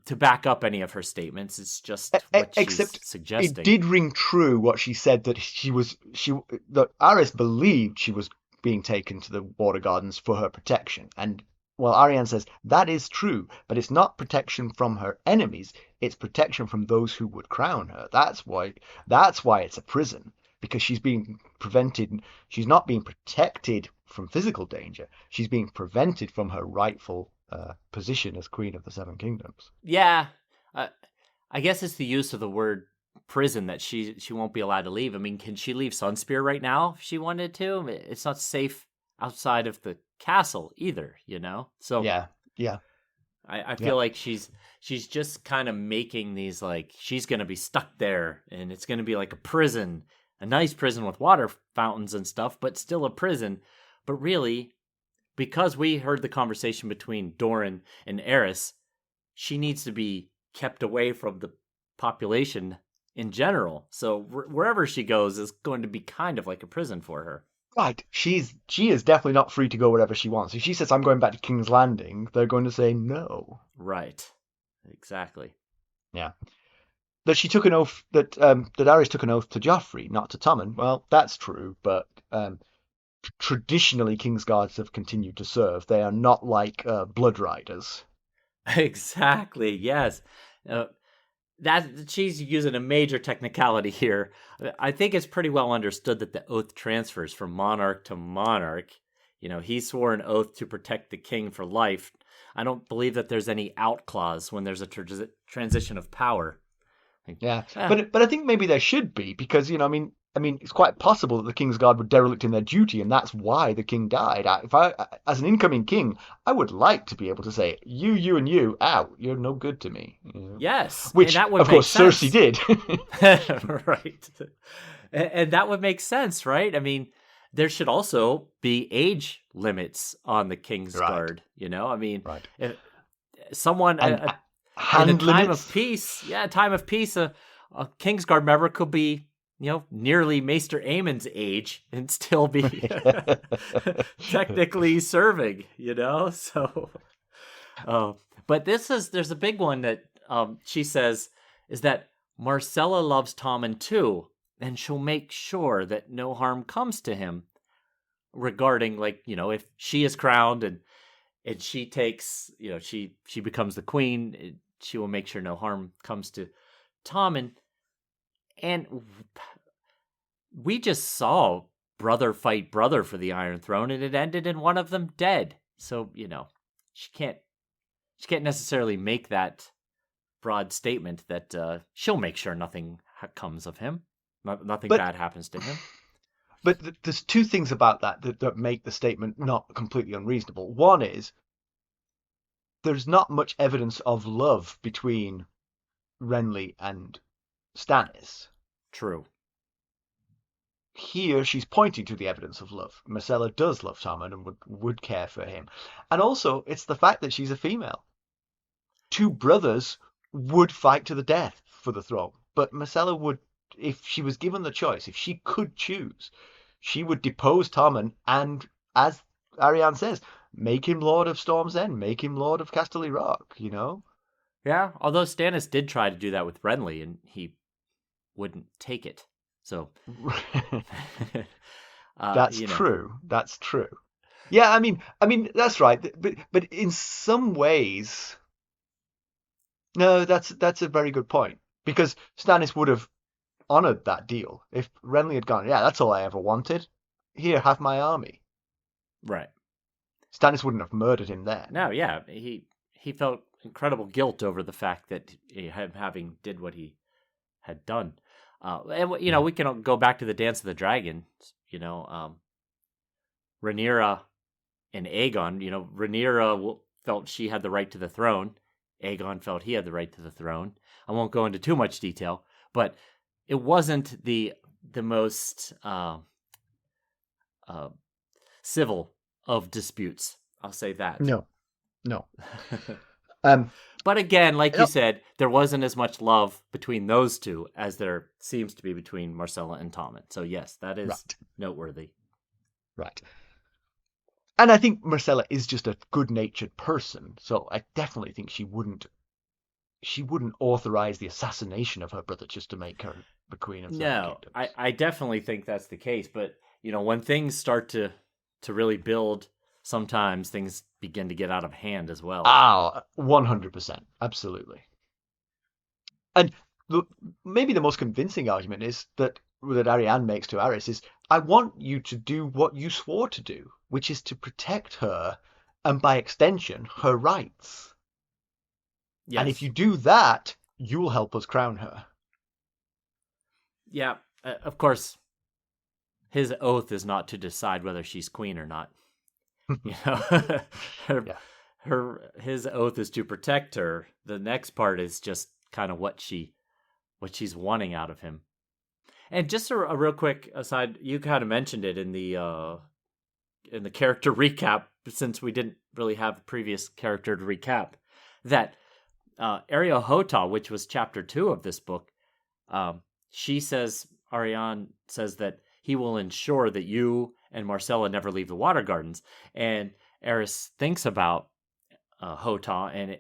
to back up any of her statements. It's just what she's suggesting. It did ring true what she said, that that Arys believed she was being taken to the Water Gardens for her protection, and well, Arianne says that is true, but it's not protection from her enemies. It's protection from those who would crown her. That's why it's a prison, because she's being prevented. She's not being protected from physical danger. She's being prevented from her rightful position as Queen of the Seven Kingdoms. Yeah, I guess it's the use of the word prison that she won't be allowed to leave. Can she leave Sunspear right now if she wanted to? It's not safe outside of the castle either, So yeah. I feel like she's just kind of making these, like, she's gonna be stuck there, and it's gonna be like a prison, a nice prison with water fountains and stuff, but still a prison. But really, because we heard the conversation between Doran and Arys, she needs to be kept away from the population in general. So wherever she goes is going to be kind of like a prison for her. Right. She is definitely not free to go wherever she wants. If she says, I'm going back to King's Landing, they're going to say no. Right. Exactly. Yeah. That she took an oath, that Arys took an oath to Joffrey, not to Tommen. Well, that's true, but traditionally Kingsguards have continued to serve. They are not like Blood Riders. Exactly, yes. That she's using a major technicality here. I think it's pretty well understood that the oath transfers from monarch to monarch. He swore an oath to protect the king for life. I don't believe that there's any out clause when there's a transition of power. Yeah, but I think maybe there should be, because it's quite possible that the Kingsguard were derelict in their duty, and that's why the king died. If I, as an incoming king, I would like to be able to say, you and you, out. You're no good to me. Yes, which and that would of course sense. Cersei did. Right, and that would make sense, right? there should also be age limits on the Kingsguard. Right. I mean, Right. if someone And in hand a time limits? of peace, a Kingsguard member could be, nearly Maester Aemon's age and still be technically serving. So. But there's a big one that she says is that Myrcella loves Tommen too, and she'll make sure that no harm comes to him regarding, if she is crowned and she takes, she becomes the queen, she will make sure no harm comes to Tommen. And we just saw brother fight brother for the Iron Throne, and it ended in one of them dead. So, she can't necessarily make that broad statement that she'll make sure nothing comes of him, nothing bad happens to him. But there's two things about that make the statement not completely unreasonable. One is there's not much evidence of love between Renly and Stannis. True. Here she's pointing to the evidence of love. Myrcella does love Tommen and would care for him. And also it's the fact that she's a female. Two brothers would fight to the death for the throne, but Myrcella would, if she was given the choice, if she could choose, she would depose Tommen and, as Arianne says, make him Lord of Storm's End, make him Lord of Casterly Rock, Yeah, although Stannis did try to do that with Renly, and he wouldn't take it. So that's true. That's true. Yeah, I mean that's right. But in some ways, no, that's a very good point, because Stannis would have honored that deal if Renly had gone, yeah, that's all I ever wanted. Here, have my army. Right. Stannis wouldn't have murdered him there. No, yeah, he felt incredible guilt over the fact that having did what he had done. And we can go back to the Dance of the Dragon. Rhaenyra and Aegon. Rhaenyra felt she had the right to the throne. Aegon felt he had the right to the throne. I won't go into too much detail, but it wasn't the most civil of disputes. I'll say that. No. But again, like you said, there wasn't as much love between those two as there seems to be between Myrcella and Tommen. So yes, that is noteworthy. Right. And I think Myrcella is just a good-natured person, so I definitely think she wouldn't authorize the assassination of her brother just to make her the queen of the No, I definitely think that's the case. But when things start to really build, sometimes things begin to get out of hand as well. 100%, absolutely. And maybe the most convincing argument is that Arianne makes to Arys is, I want you to do what you swore to do, which is to protect her, and by extension, her rights. Yes. And if you do that, you'll help us crown her. Yeah, of course, his oath is not to decide whether she's queen or not. His oath is to protect her. The next part is just kind of what she's wanting out of him. And just a real quick aside, you kind of mentioned it in the character recap, since we didn't really have the previous character to recap, that Arys Oakheart, which was chapter 2 of this book, Arianne says that he will ensure that you and Myrcella never leave the Water Gardens. And Arys thinks about Hotah, and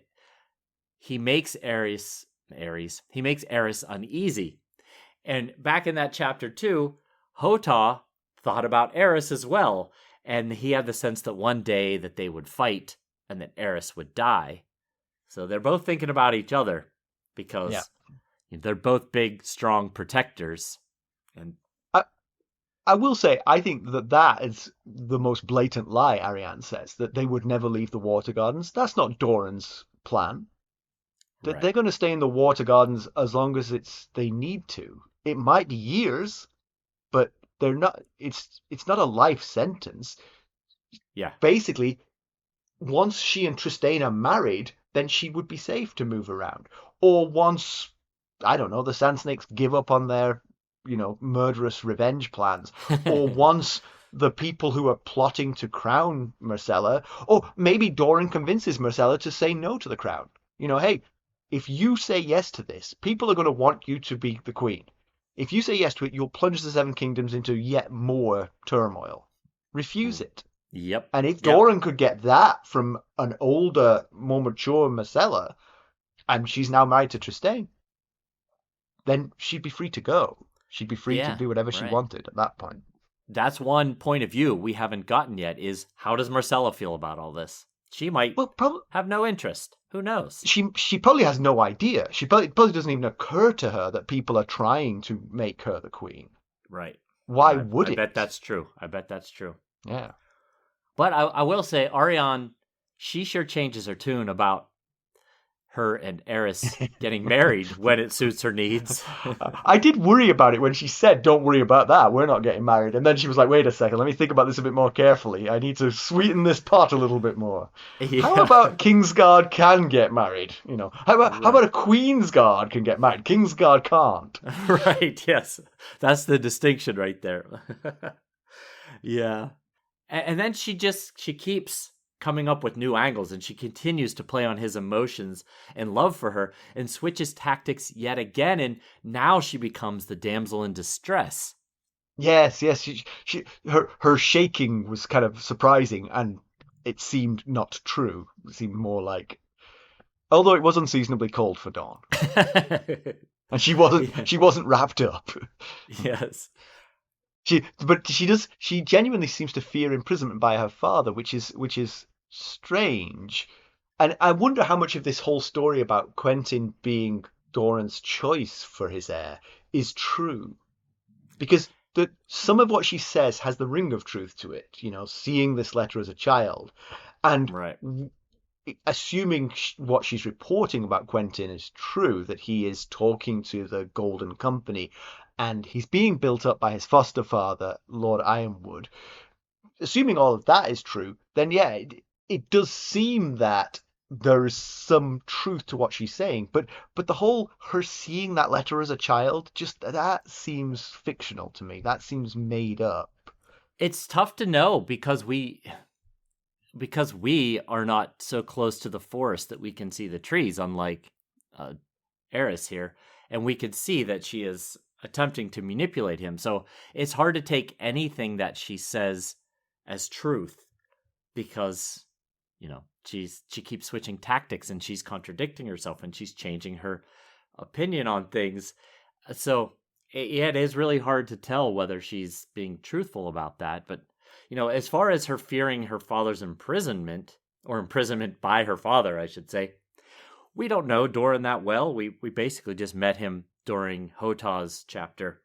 he makes Arys uneasy. And back in that chapter 2, Hotah thought about Arys as well, and he had the sense that one day that they would fight and that Arys would die. So they're both thinking about each other because they're both big, strong protectors. And I will say, I think that is the most blatant lie Arianne says, that they would never leave the Water Gardens. That's not Doran's plan. Right. They're going to stay in the Water Gardens as long as they need to. It might be years, but they're not. It's not a life sentence. Yeah. Basically, once she and Trystane are married, then she would be safe to move around. Or once, I don't know, the Sand Snakes give up on their murderous revenge plans, or once the people who are plotting to crown Myrcella, or maybe Doran convinces Myrcella to say no to the crown. Hey, if you say yes to this, people are going to want you to be the queen. If you say yes to it, you'll plunge the Seven Kingdoms into yet more turmoil. Refuse it. Yep. And if Doran could get that from an older, more mature Myrcella, and she's now married to Trystane, then she'd be free to go. She'd be free to do whatever she wanted at that point. That's one point of view we haven't gotten yet, is how does Myrcella feel about all this? She might have no interest. Who knows? She probably has no idea. She probably doesn't even occur to her that people are trying to make her the queen. Right. Why would it? I bet that's true. Yeah. But I will say, Arianne, she sure changes her tune about her and Arys getting married when it suits her needs. I did worry about it when she said, don't worry about that, we're not getting married. And then she was like, wait a second, let me think about this a bit more carefully. I need to sweeten this pot a little bit more. Yeah. How about Kingsguard can get married? How about a Queensguard can get married? Kingsguard can't. Right, yes. That's the distinction right there. Yeah. And then she keeps coming up with new angles, and she continues to play on his emotions and love for her and switches tactics yet again, and now she becomes the damsel in distress. Yes. Her shaking was kind of surprising, and it seemed not true. It seemed more like, although it was unseasonably cold for Dawn. And she wasn't wrapped up. Yes. She genuinely seems to fear imprisonment by her father, which is strange. And I wonder how much of this whole story about Quentyn being Doran's choice for his heir is true. Because some of what she says has the ring of truth to it, seeing this letter as a child. And assuming what she's reporting about Quentyn is true, that he is talking to the Golden Company, and he's being built up by his foster father, Lord Ironwood. Assuming all of that is true, then it does seem that there is some truth to what she's saying. But the whole her seeing that letter as a child, just that seems fictional to me. That seems made up. It's tough to know because we are not so close to the forest that we can see the trees, unlike Arys here, and we could see that she is attempting to manipulate him. So it's hard to take anything that she says as truth, because she keeps switching tactics, and she's contradicting herself, and she's changing her opinion on things. So it is really hard to tell whether she's being truthful about that. But as far as her fearing her father's imprisonment, or imprisonment by her father, I should say, we don't know Doran that well. We basically just met him during Hotah's chapter.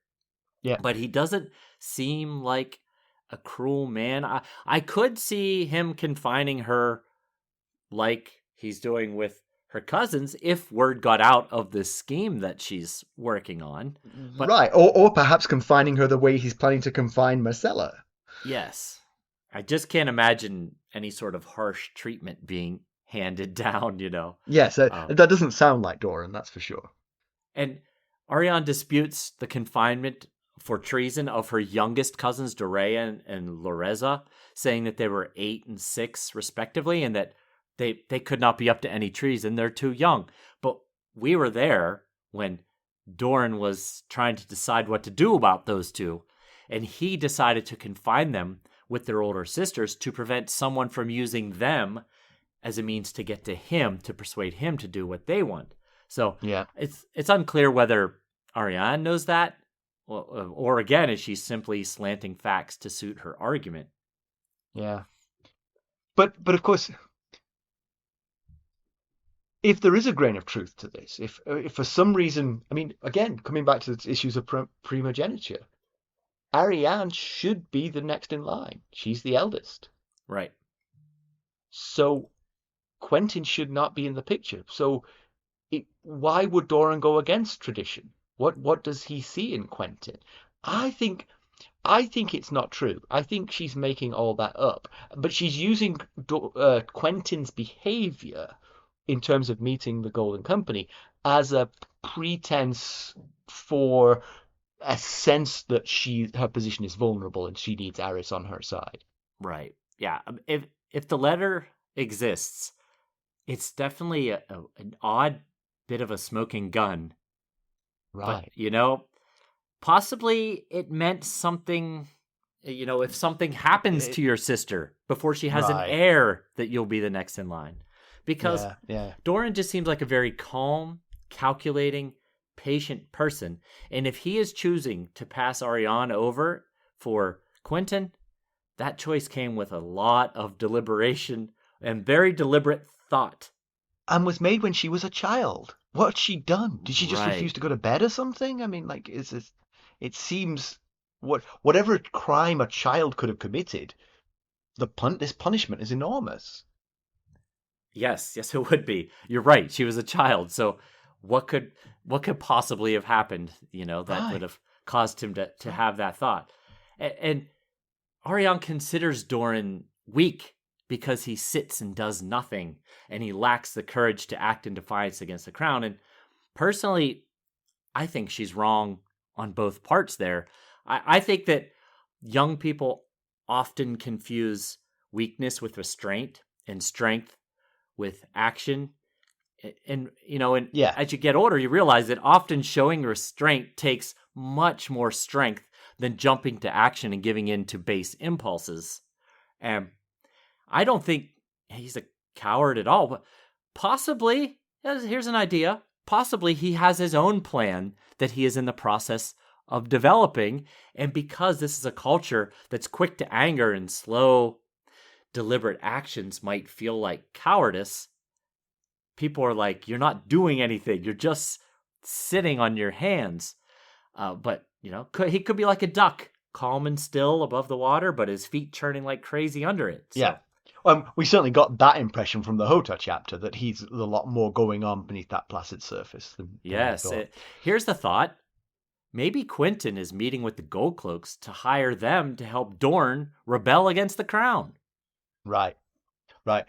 Yeah. But he doesn't seem like a cruel man. I could see him confining her like he's doing with her cousins if word got out of this scheme that she's working on. But, right. Or perhaps confining her the way he's planning to confine Myrcella. Yes. I just can't imagine any sort of harsh treatment being handed down, Yes, that doesn't sound like Doran, that's for sure. And Arianne disputes the confinement for treason of her youngest cousins, Dorea and Loreza, saying that they were 8 and 6 respectively, and that they could not be up to any treason. They're too young. But we were there when Doran was trying to decide what to do about those two, and he decided to confine them with their older sisters to prevent someone from using them as a means to get to him, to persuade him to do what they want. So it's unclear whether Arianne knows that, or again, is she simply slanting facts to suit her argument? Yeah. But of course, if there is a grain of truth to this, if for some reason, again, coming back to the issues of primogeniture, Arianne should be the next in line. She's the eldest. Right. So Quentyn should not be in the picture. So why would Doran go against tradition? What does he see in Quentyn? I think it's not true. I think she's making all that up. But she's using Quentyn's behavior in terms of meeting the Golden Company as a pretense for a sense that her position is vulnerable and she needs Arys on her side. Right. Yeah. If the letter exists, it's definitely an odd bit of a smoking gun. Right. But, possibly it meant something, if something happens to your sister before she has an heir, that you'll be the next in line. Because Doran just seems like a very calm, calculating, patient person. And if he is choosing to pass Arianne over for Quentyn, that choice came with a lot of deliberation and very deliberate thought. And was made when she was a child. What had she done? Did she just refuse to go to bed or something? I mean, like, it seems whatever crime a child could have committed, this punishment is enormous. Yes, it would be. You're right. She was a child, so what could possibly have happened? That would have caused him to have that thought. And Arianne considers Doran weak because he sits and does nothing, and he lacks the courage to act in defiance against the crown. And personally, I think she's wrong on both parts there. I think that young people often confuse weakness with restraint and strength with action. And as you get older, you realize that often showing restraint takes much more strength than jumping to action and giving in to base impulses. And I don't think he's a coward at all, but possibly, here's an idea, possibly he has his own plan that he is in the process of developing, and because this is a culture that's quick to anger and slow, deliberate actions might feel like cowardice, people are like, you're not doing anything, you're just sitting on your hands. But he could be like a duck, calm and still above the water, but his feet churning like crazy under it. So. Yeah. We certainly got that impression from the Hota chapter, that there's a lot more going on beneath that placid surface. Yes. Here's the thought. Maybe Quentyn is meeting with the Gold Cloaks to hire them to help Dorne rebel against the crown. Right. But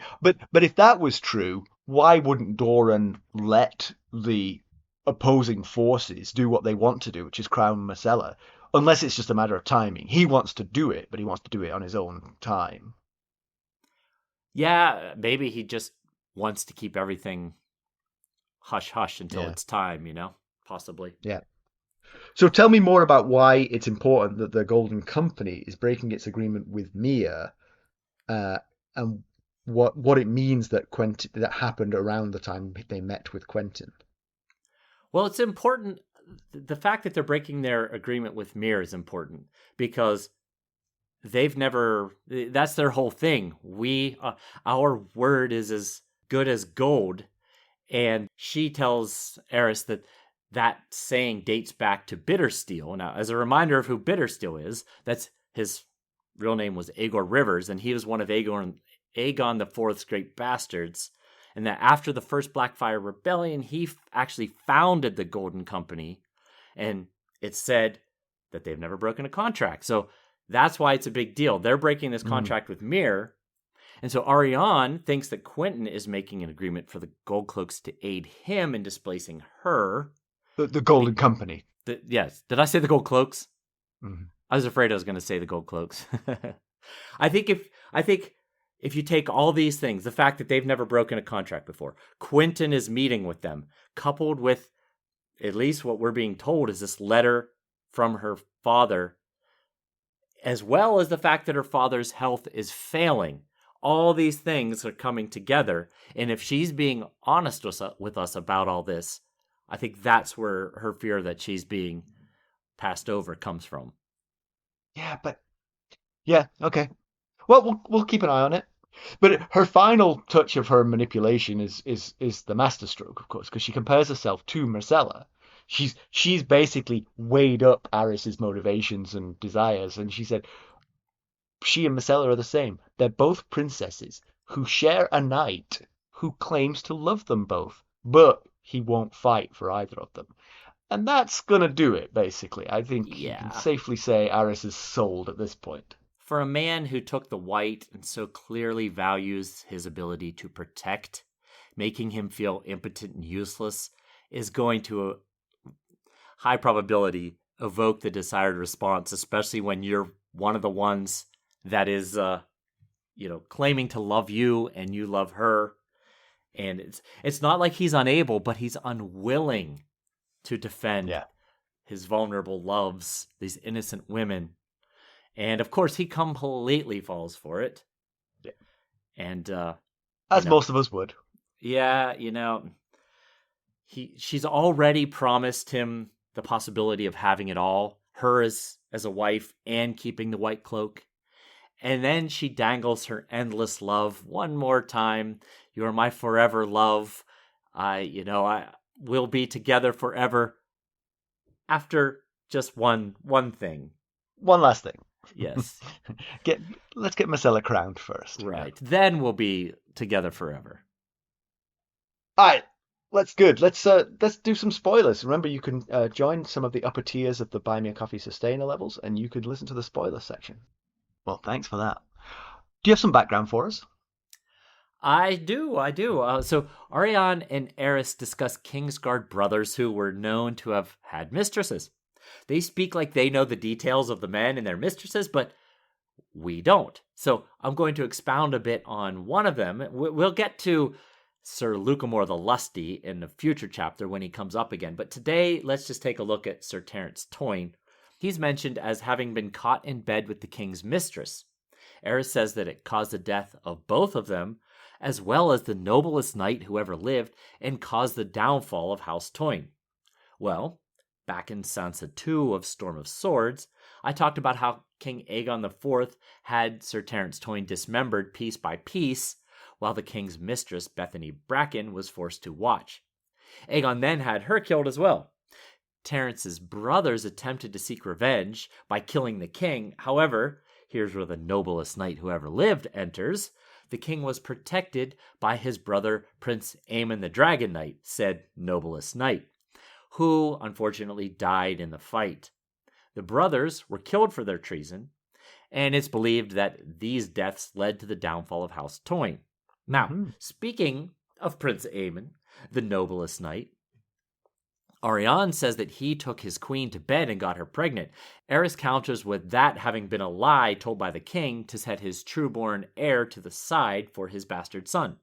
if that was true, why wouldn't Doran let the opposing forces do what they want to do, which is crown Myrcella? Unless it's just a matter of timing. He wants to do it, but he wants to do it on his own time. Yeah, maybe he just wants to keep everything hush-hush until it's time, possibly. Yeah. So tell me more about why it's important that the Golden Company is breaking its agreement with Myr, and what it means that that happened around the time they met with Quentyn. Well, it's important. The fact that they're breaking their agreement with Myr is important because that's their whole thing. Our word is as good as gold. And she tells Arys that saying dates back to Bittersteel. Now, as a reminder of who Bittersteel is, that's his real name was Aegor Rivers, and he was one of Aegon IV's great bastards. And that after the first Blackfire Rebellion, he actually founded the Golden Company. And it's said that they've never broken a contract. So that's why it's a big deal. They're breaking this contract with Myr. And so Arianne thinks that Quentyn is making an agreement for the Gold Cloaks to aid him in displacing her. The Golden Company. Yes. Did I say the Gold Cloaks? Mm-hmm. I was afraid I was going to say the Gold Cloaks. I think if you take all these things, the fact that they've never broken a contract before, Quentyn is meeting with them, coupled with at least what we're being told is this letter from her father, as well as the fact that her father's health is failing. All these things are coming together. And if she's being honest with us about all this, I think that's where her fear that she's being passed over comes from. Yeah, okay. Well, we'll keep an eye on it. But her final touch of her manipulation is the masterstroke, of course, because she compares herself to Myrcella. She's basically weighed up Arys's motivations and desires, and she said she and Myrcella are the same. They're both princesses who share a knight who claims to love them both, but he won't fight for either of them. And that's gonna do it, basically. I think you can safely say Arys is sold at this point. For a man who took the white and so clearly values his ability to protect, making him feel impotent and useless is going to a high probability evoke the desired response, especially when you're one of the ones that is, claiming to love you and you love her. And it's not like he's unable, but he's unwilling to defend his vulnerable loves, these innocent women. And of course, he completely falls for it. Yeah. And as most of us would. Yeah, she's already promised him the possibility of having it all, her as a wife and keeping the white cloak. And then she dangles her endless love one more time. You are my forever love. I will be together forever. After just one thing. One last thing. Yes. Let's get Myrcella crowned first. Right. Then we'll be together forever. All right. Let's do some spoilers. Remember, you can join some of the upper tiers of the Buy Me a Coffee Sustainer levels, and you could listen to the spoiler section. Well, thanks for that. Do you have some background for us? I do. So Arianne and Arys discuss Kingsguard brothers who were known to have had mistresses. They speak like they know the details of the men and their mistresses, but we don't. So I'm going to expound a bit on one of them. We'll get to Sir Lucamore the Lusty in a future chapter when he comes up again. But today, let's just take a look at Sir Terence Toyne. He's mentioned as having been caught in bed with the king's mistress. Arys says that it caused the death of both of them, as well as the noblest knight who ever lived, and caused the downfall of House Toyne. Well, back in Sansa 2 of Storm of Swords, I talked about how King Aegon IV had Sir Terence Toyne dismembered piece by piece, while the king's mistress, Bethany Bracken, was forced to watch. Aegon then had her killed as well. Terence's brothers attempted to seek revenge by killing the king. However, here's where the noblest knight who ever lived enters. The king was protected by his brother, Prince Aemon the Dragon Knight, said noblest knight, who unfortunately died in the fight. The brothers were killed for their treason, and it's believed that these deaths led to the downfall of House Toyne. Now, speaking of Prince Aemon, the noblest knight, Arianne says that he took his queen to bed and got her pregnant. Arys counters with that having been a lie told by the king to set his true-born heir to the side for his bastard son.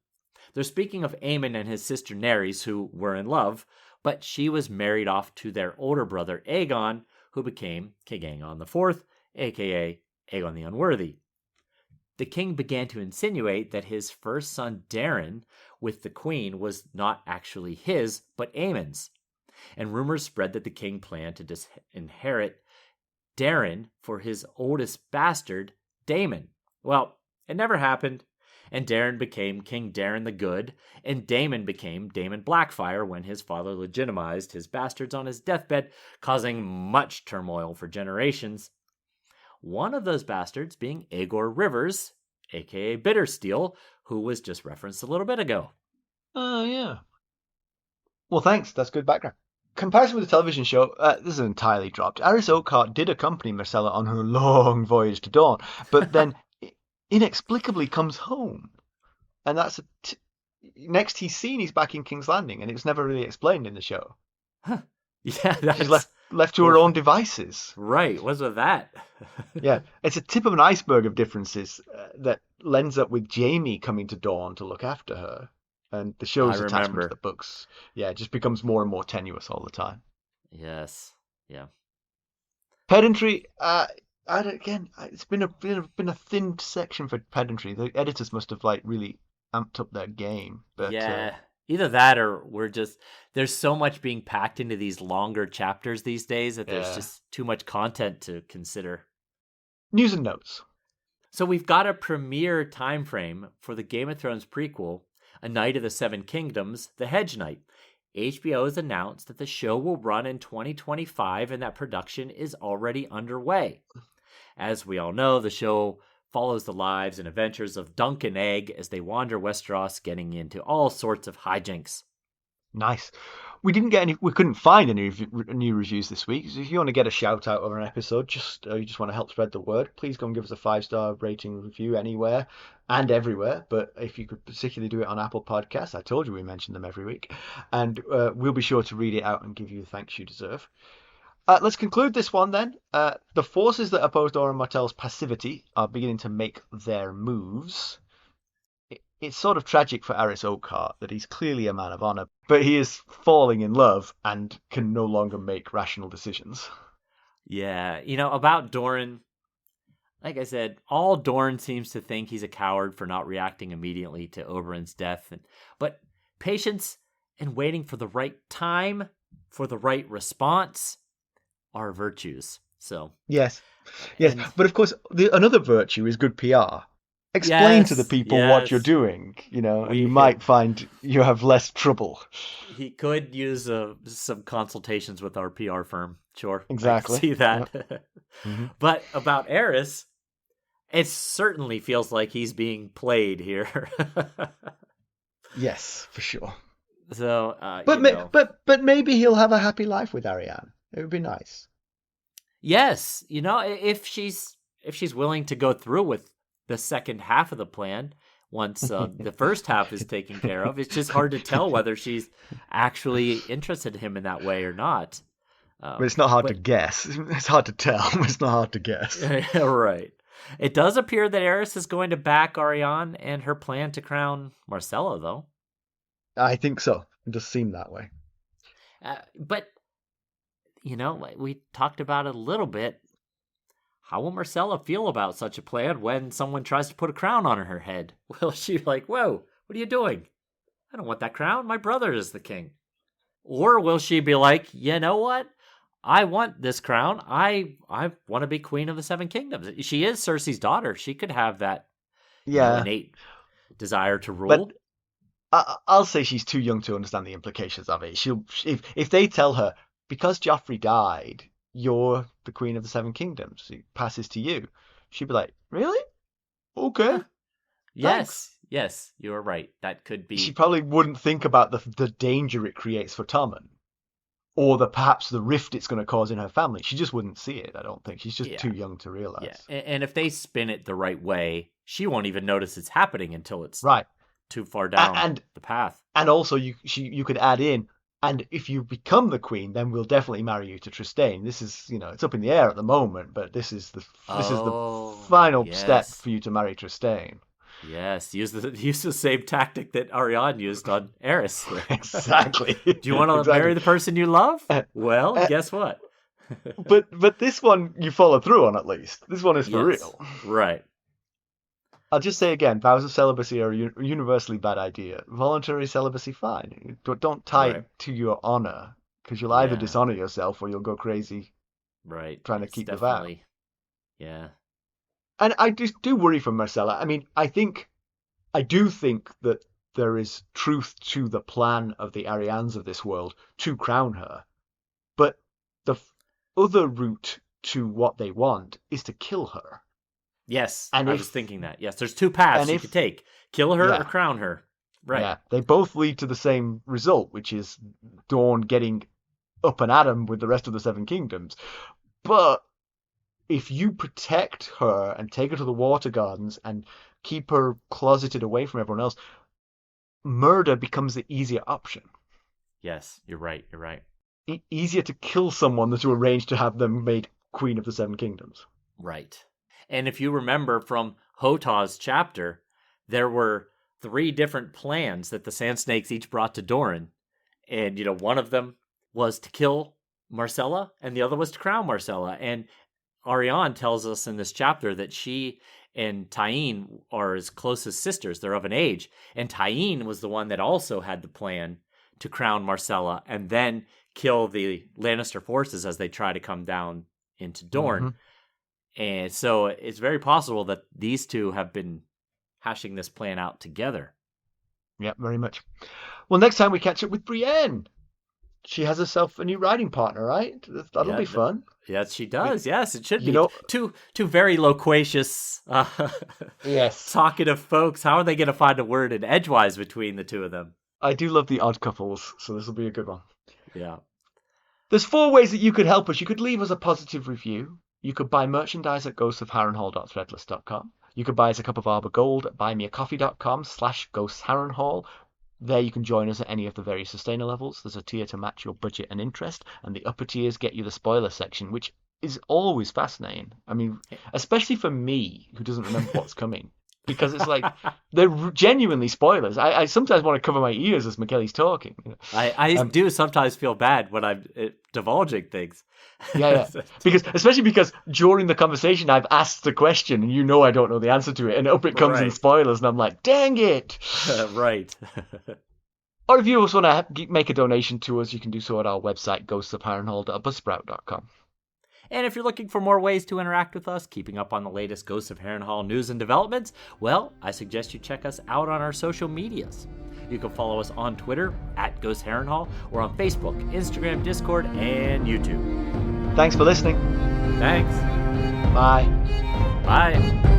They're speaking of Aemon and his sister Nerys, who were in love, but she was married off to their older brother Aegon, who became King Aegon IV, a.k.a. Aegon the Unworthy. The king began to insinuate that his first son Daeron with the queen was not actually his, but Aemon's. And rumors spread that the king planned to disinherit Daeron for his oldest bastard, Daemon. Well, it never happened, and Daeron became King Daeron the Good, and Daemon became Daemon Blackfyre when his father legitimized his bastards on his deathbed, causing much turmoil for generations. One of those bastards being Aegor Rivers, a.k.a. Bittersteel, who was just referenced a little bit ago. Oh, yeah. Well, thanks. That's good background. Comparison with the television show, this is entirely dropped. Arys Oakheart did accompany Myrcella on her long voyage to Dawn, but then inexplicably comes home. And that's next he's seen, he's back in King's Landing, and it's never really explained in the show. Huh. Yeah, that's... She's left to her own devices. Right, what's with that? Yeah, it's a tip of an iceberg of differences that lends up with Jaime coming to Dawn to look after her. And the show's attachment to the books, it just becomes more and more tenuous all the time. Yes, yeah. Pedantry, again, it's been a thin section for pedantry. The editors must have really amped up their game. But yeah, either that or there's so much being packed into these longer chapters these days that there's just too much content to consider. News and notes. So we've got a premiere time frame for the Game of Thrones prequel, A Knight of the Seven Kingdoms, The Hedge Knight. HBO has announced that the show will run in 2025 and that production is already underway. As we all know, the show follows the lives and adventures of Dunk and Egg as they wander Westeros, getting into all sorts of hijinks. Nice. We couldn't find any new reviews this week. So if you want to get a shout out or an episode, you just want to help spread the word, please go and give us a 5-star rating review anywhere and everywhere. But if you could particularly do it on Apple Podcasts, I told you we mention them every week, and we'll be sure to read it out and give you the thanks you deserve. Let's conclude this one then. The forces that oppose Doran Martell's passivity are beginning to make their moves. It's sort of tragic for Arys Oakheart that he's clearly a man of honor, but he is falling in love and can no longer make rational decisions. Yeah, about Doran, like I said, all Doran seems to think he's a coward for not reacting immediately to Oberyn's death. But patience and waiting for the right time, for the right response, are virtues. So yes, but of course, another virtue is good PR. Explain to the people what you're doing, and you might find you have less trouble. He could use some consultations with our PR firm. Sure, exactly. I can see that. Yep. Mm-hmm. But about Arys, it certainly feels like he's being played here. Yes, for sure. So, but maybe he'll have a happy life with Arianne. It would be nice. Yes, if she's willing to go through with the second half of the plan, once the first half is taken care of, it's just hard to tell whether she's actually interested in him in that way or not. But it's not hard to guess. It's hard to tell. It's not hard to guess. Right. It does appear that Arys is going to back Arianne and her plan to crown Myrcella, though. I think so. It does seem that way. But, we talked about it a little bit. How will Myrcella feel about such a plan when someone tries to put a crown on her head? Will she be like, whoa, what are you doing? I don't want that crown. My brother is the king. Or will she be like, you know what? I want this crown. I want to be queen of the Seven Kingdoms. She is Cersei's daughter. She could have that innate desire to rule. But I'll say she's too young to understand the implications of it. If they tell her, because Joffrey died, you're the queen of the Seven Kingdoms, it passes to you, she'd be like, really? Okay. Yes, you're right. That could be. She probably wouldn't think about the danger it creates for Tommen, or perhaps the rift it's going to cause in her family. She just wouldn't see it, I don't think. She's just too young to realize. Yeah, and if they spin it the right way, she won't even notice it's happening until it's right too far down the path. And also, you could add in, and if you become the queen, then we'll definitely marry you to Trystane. This is, it's up in the air at the moment, but this is the final step for you to marry Trystane. Yes, use the same tactic that Arianne used on Arys. Exactly. Do you want to marry the person you love? Well, guess what? but this one you follow through on, at least. This one is for real. Right. I'll just say again, vows of celibacy are a universally bad idea. Voluntary celibacy, fine. But don't tie it to your honor, because you'll either dishonor yourself or you'll go crazy. Right. Trying to keep the vow. Yeah. And I just do worry for Myrcella. I mean, I do think that there is truth to the plan of the Ariannes of this world to crown her. But the other route to what they want is to kill her. Yes, I was thinking that. Yes, there's two paths you could take. Kill her or crown her. Right. Yeah, they both lead to the same result, which is Dorne getting up and at 'em with the rest of the Seven Kingdoms. But if you protect her and take her to the Water Gardens and keep her closeted away from everyone else, murder becomes the easier option. Yes, you're right. Easier to kill someone than to arrange to have them made Queen of the Seven Kingdoms. Right. And if you remember from Hotah's chapter, there were 3 different plans that the Sand Snakes each brought to Doran. And, one of them was to kill Myrcella, and the other was to crown Myrcella. And Arianne tells us in this chapter that she and Tyene are as close as sisters. They're of an age. And Tyene was the one that also had the plan to crown Myrcella and then kill the Lannister forces as they try to come down into Dorne. Mm-hmm. And so it's very possible that these two have been hashing this plan out together. Yeah, very much. Well, next time we catch up with Brienne. She has herself a new riding partner, right? That'll be fun. Yes, she does. Yes, it should be. Two very loquacious, talkative folks. How are they going to find a word in edgewise between the two of them? I do love the odd couples, so this will be a good one. Yeah. There's 4 ways that you could help us. You could leave us a positive review. You could buy merchandise at ghostsofharrenhal.threadless.com. You could buy us a cup of Arbor Gold at buymeacoffee.com/ghostsharrenhal. There you can join us at any of the various sustainer levels. There's a tier to match your budget and interest, and the upper tiers get you the spoiler section, which is always fascinating. I mean, especially for me, who doesn't remember what's coming. Because it's like, they're genuinely spoilers. I sometimes want to cover my ears as Mackelly's talking. I do sometimes feel bad when I'm divulging things. Yeah. Especially because during the conversation, I've asked the question and I don't know the answer to it. And up it comes in spoilers and I'm like, dang it. Right. Or if you also want to make a donation to us, you can do so at our website, ghostsofharrenhal.buzzsprout.com. And if you're looking for more ways to interact with us, keeping up on the latest Ghosts of Harrenhal news and developments, well, I suggest you check us out on our social medias. You can follow us on Twitter at Ghost Harrenhal, or on Facebook, Instagram, Discord, and YouTube. Thanks for listening. Thanks. Bye. Bye.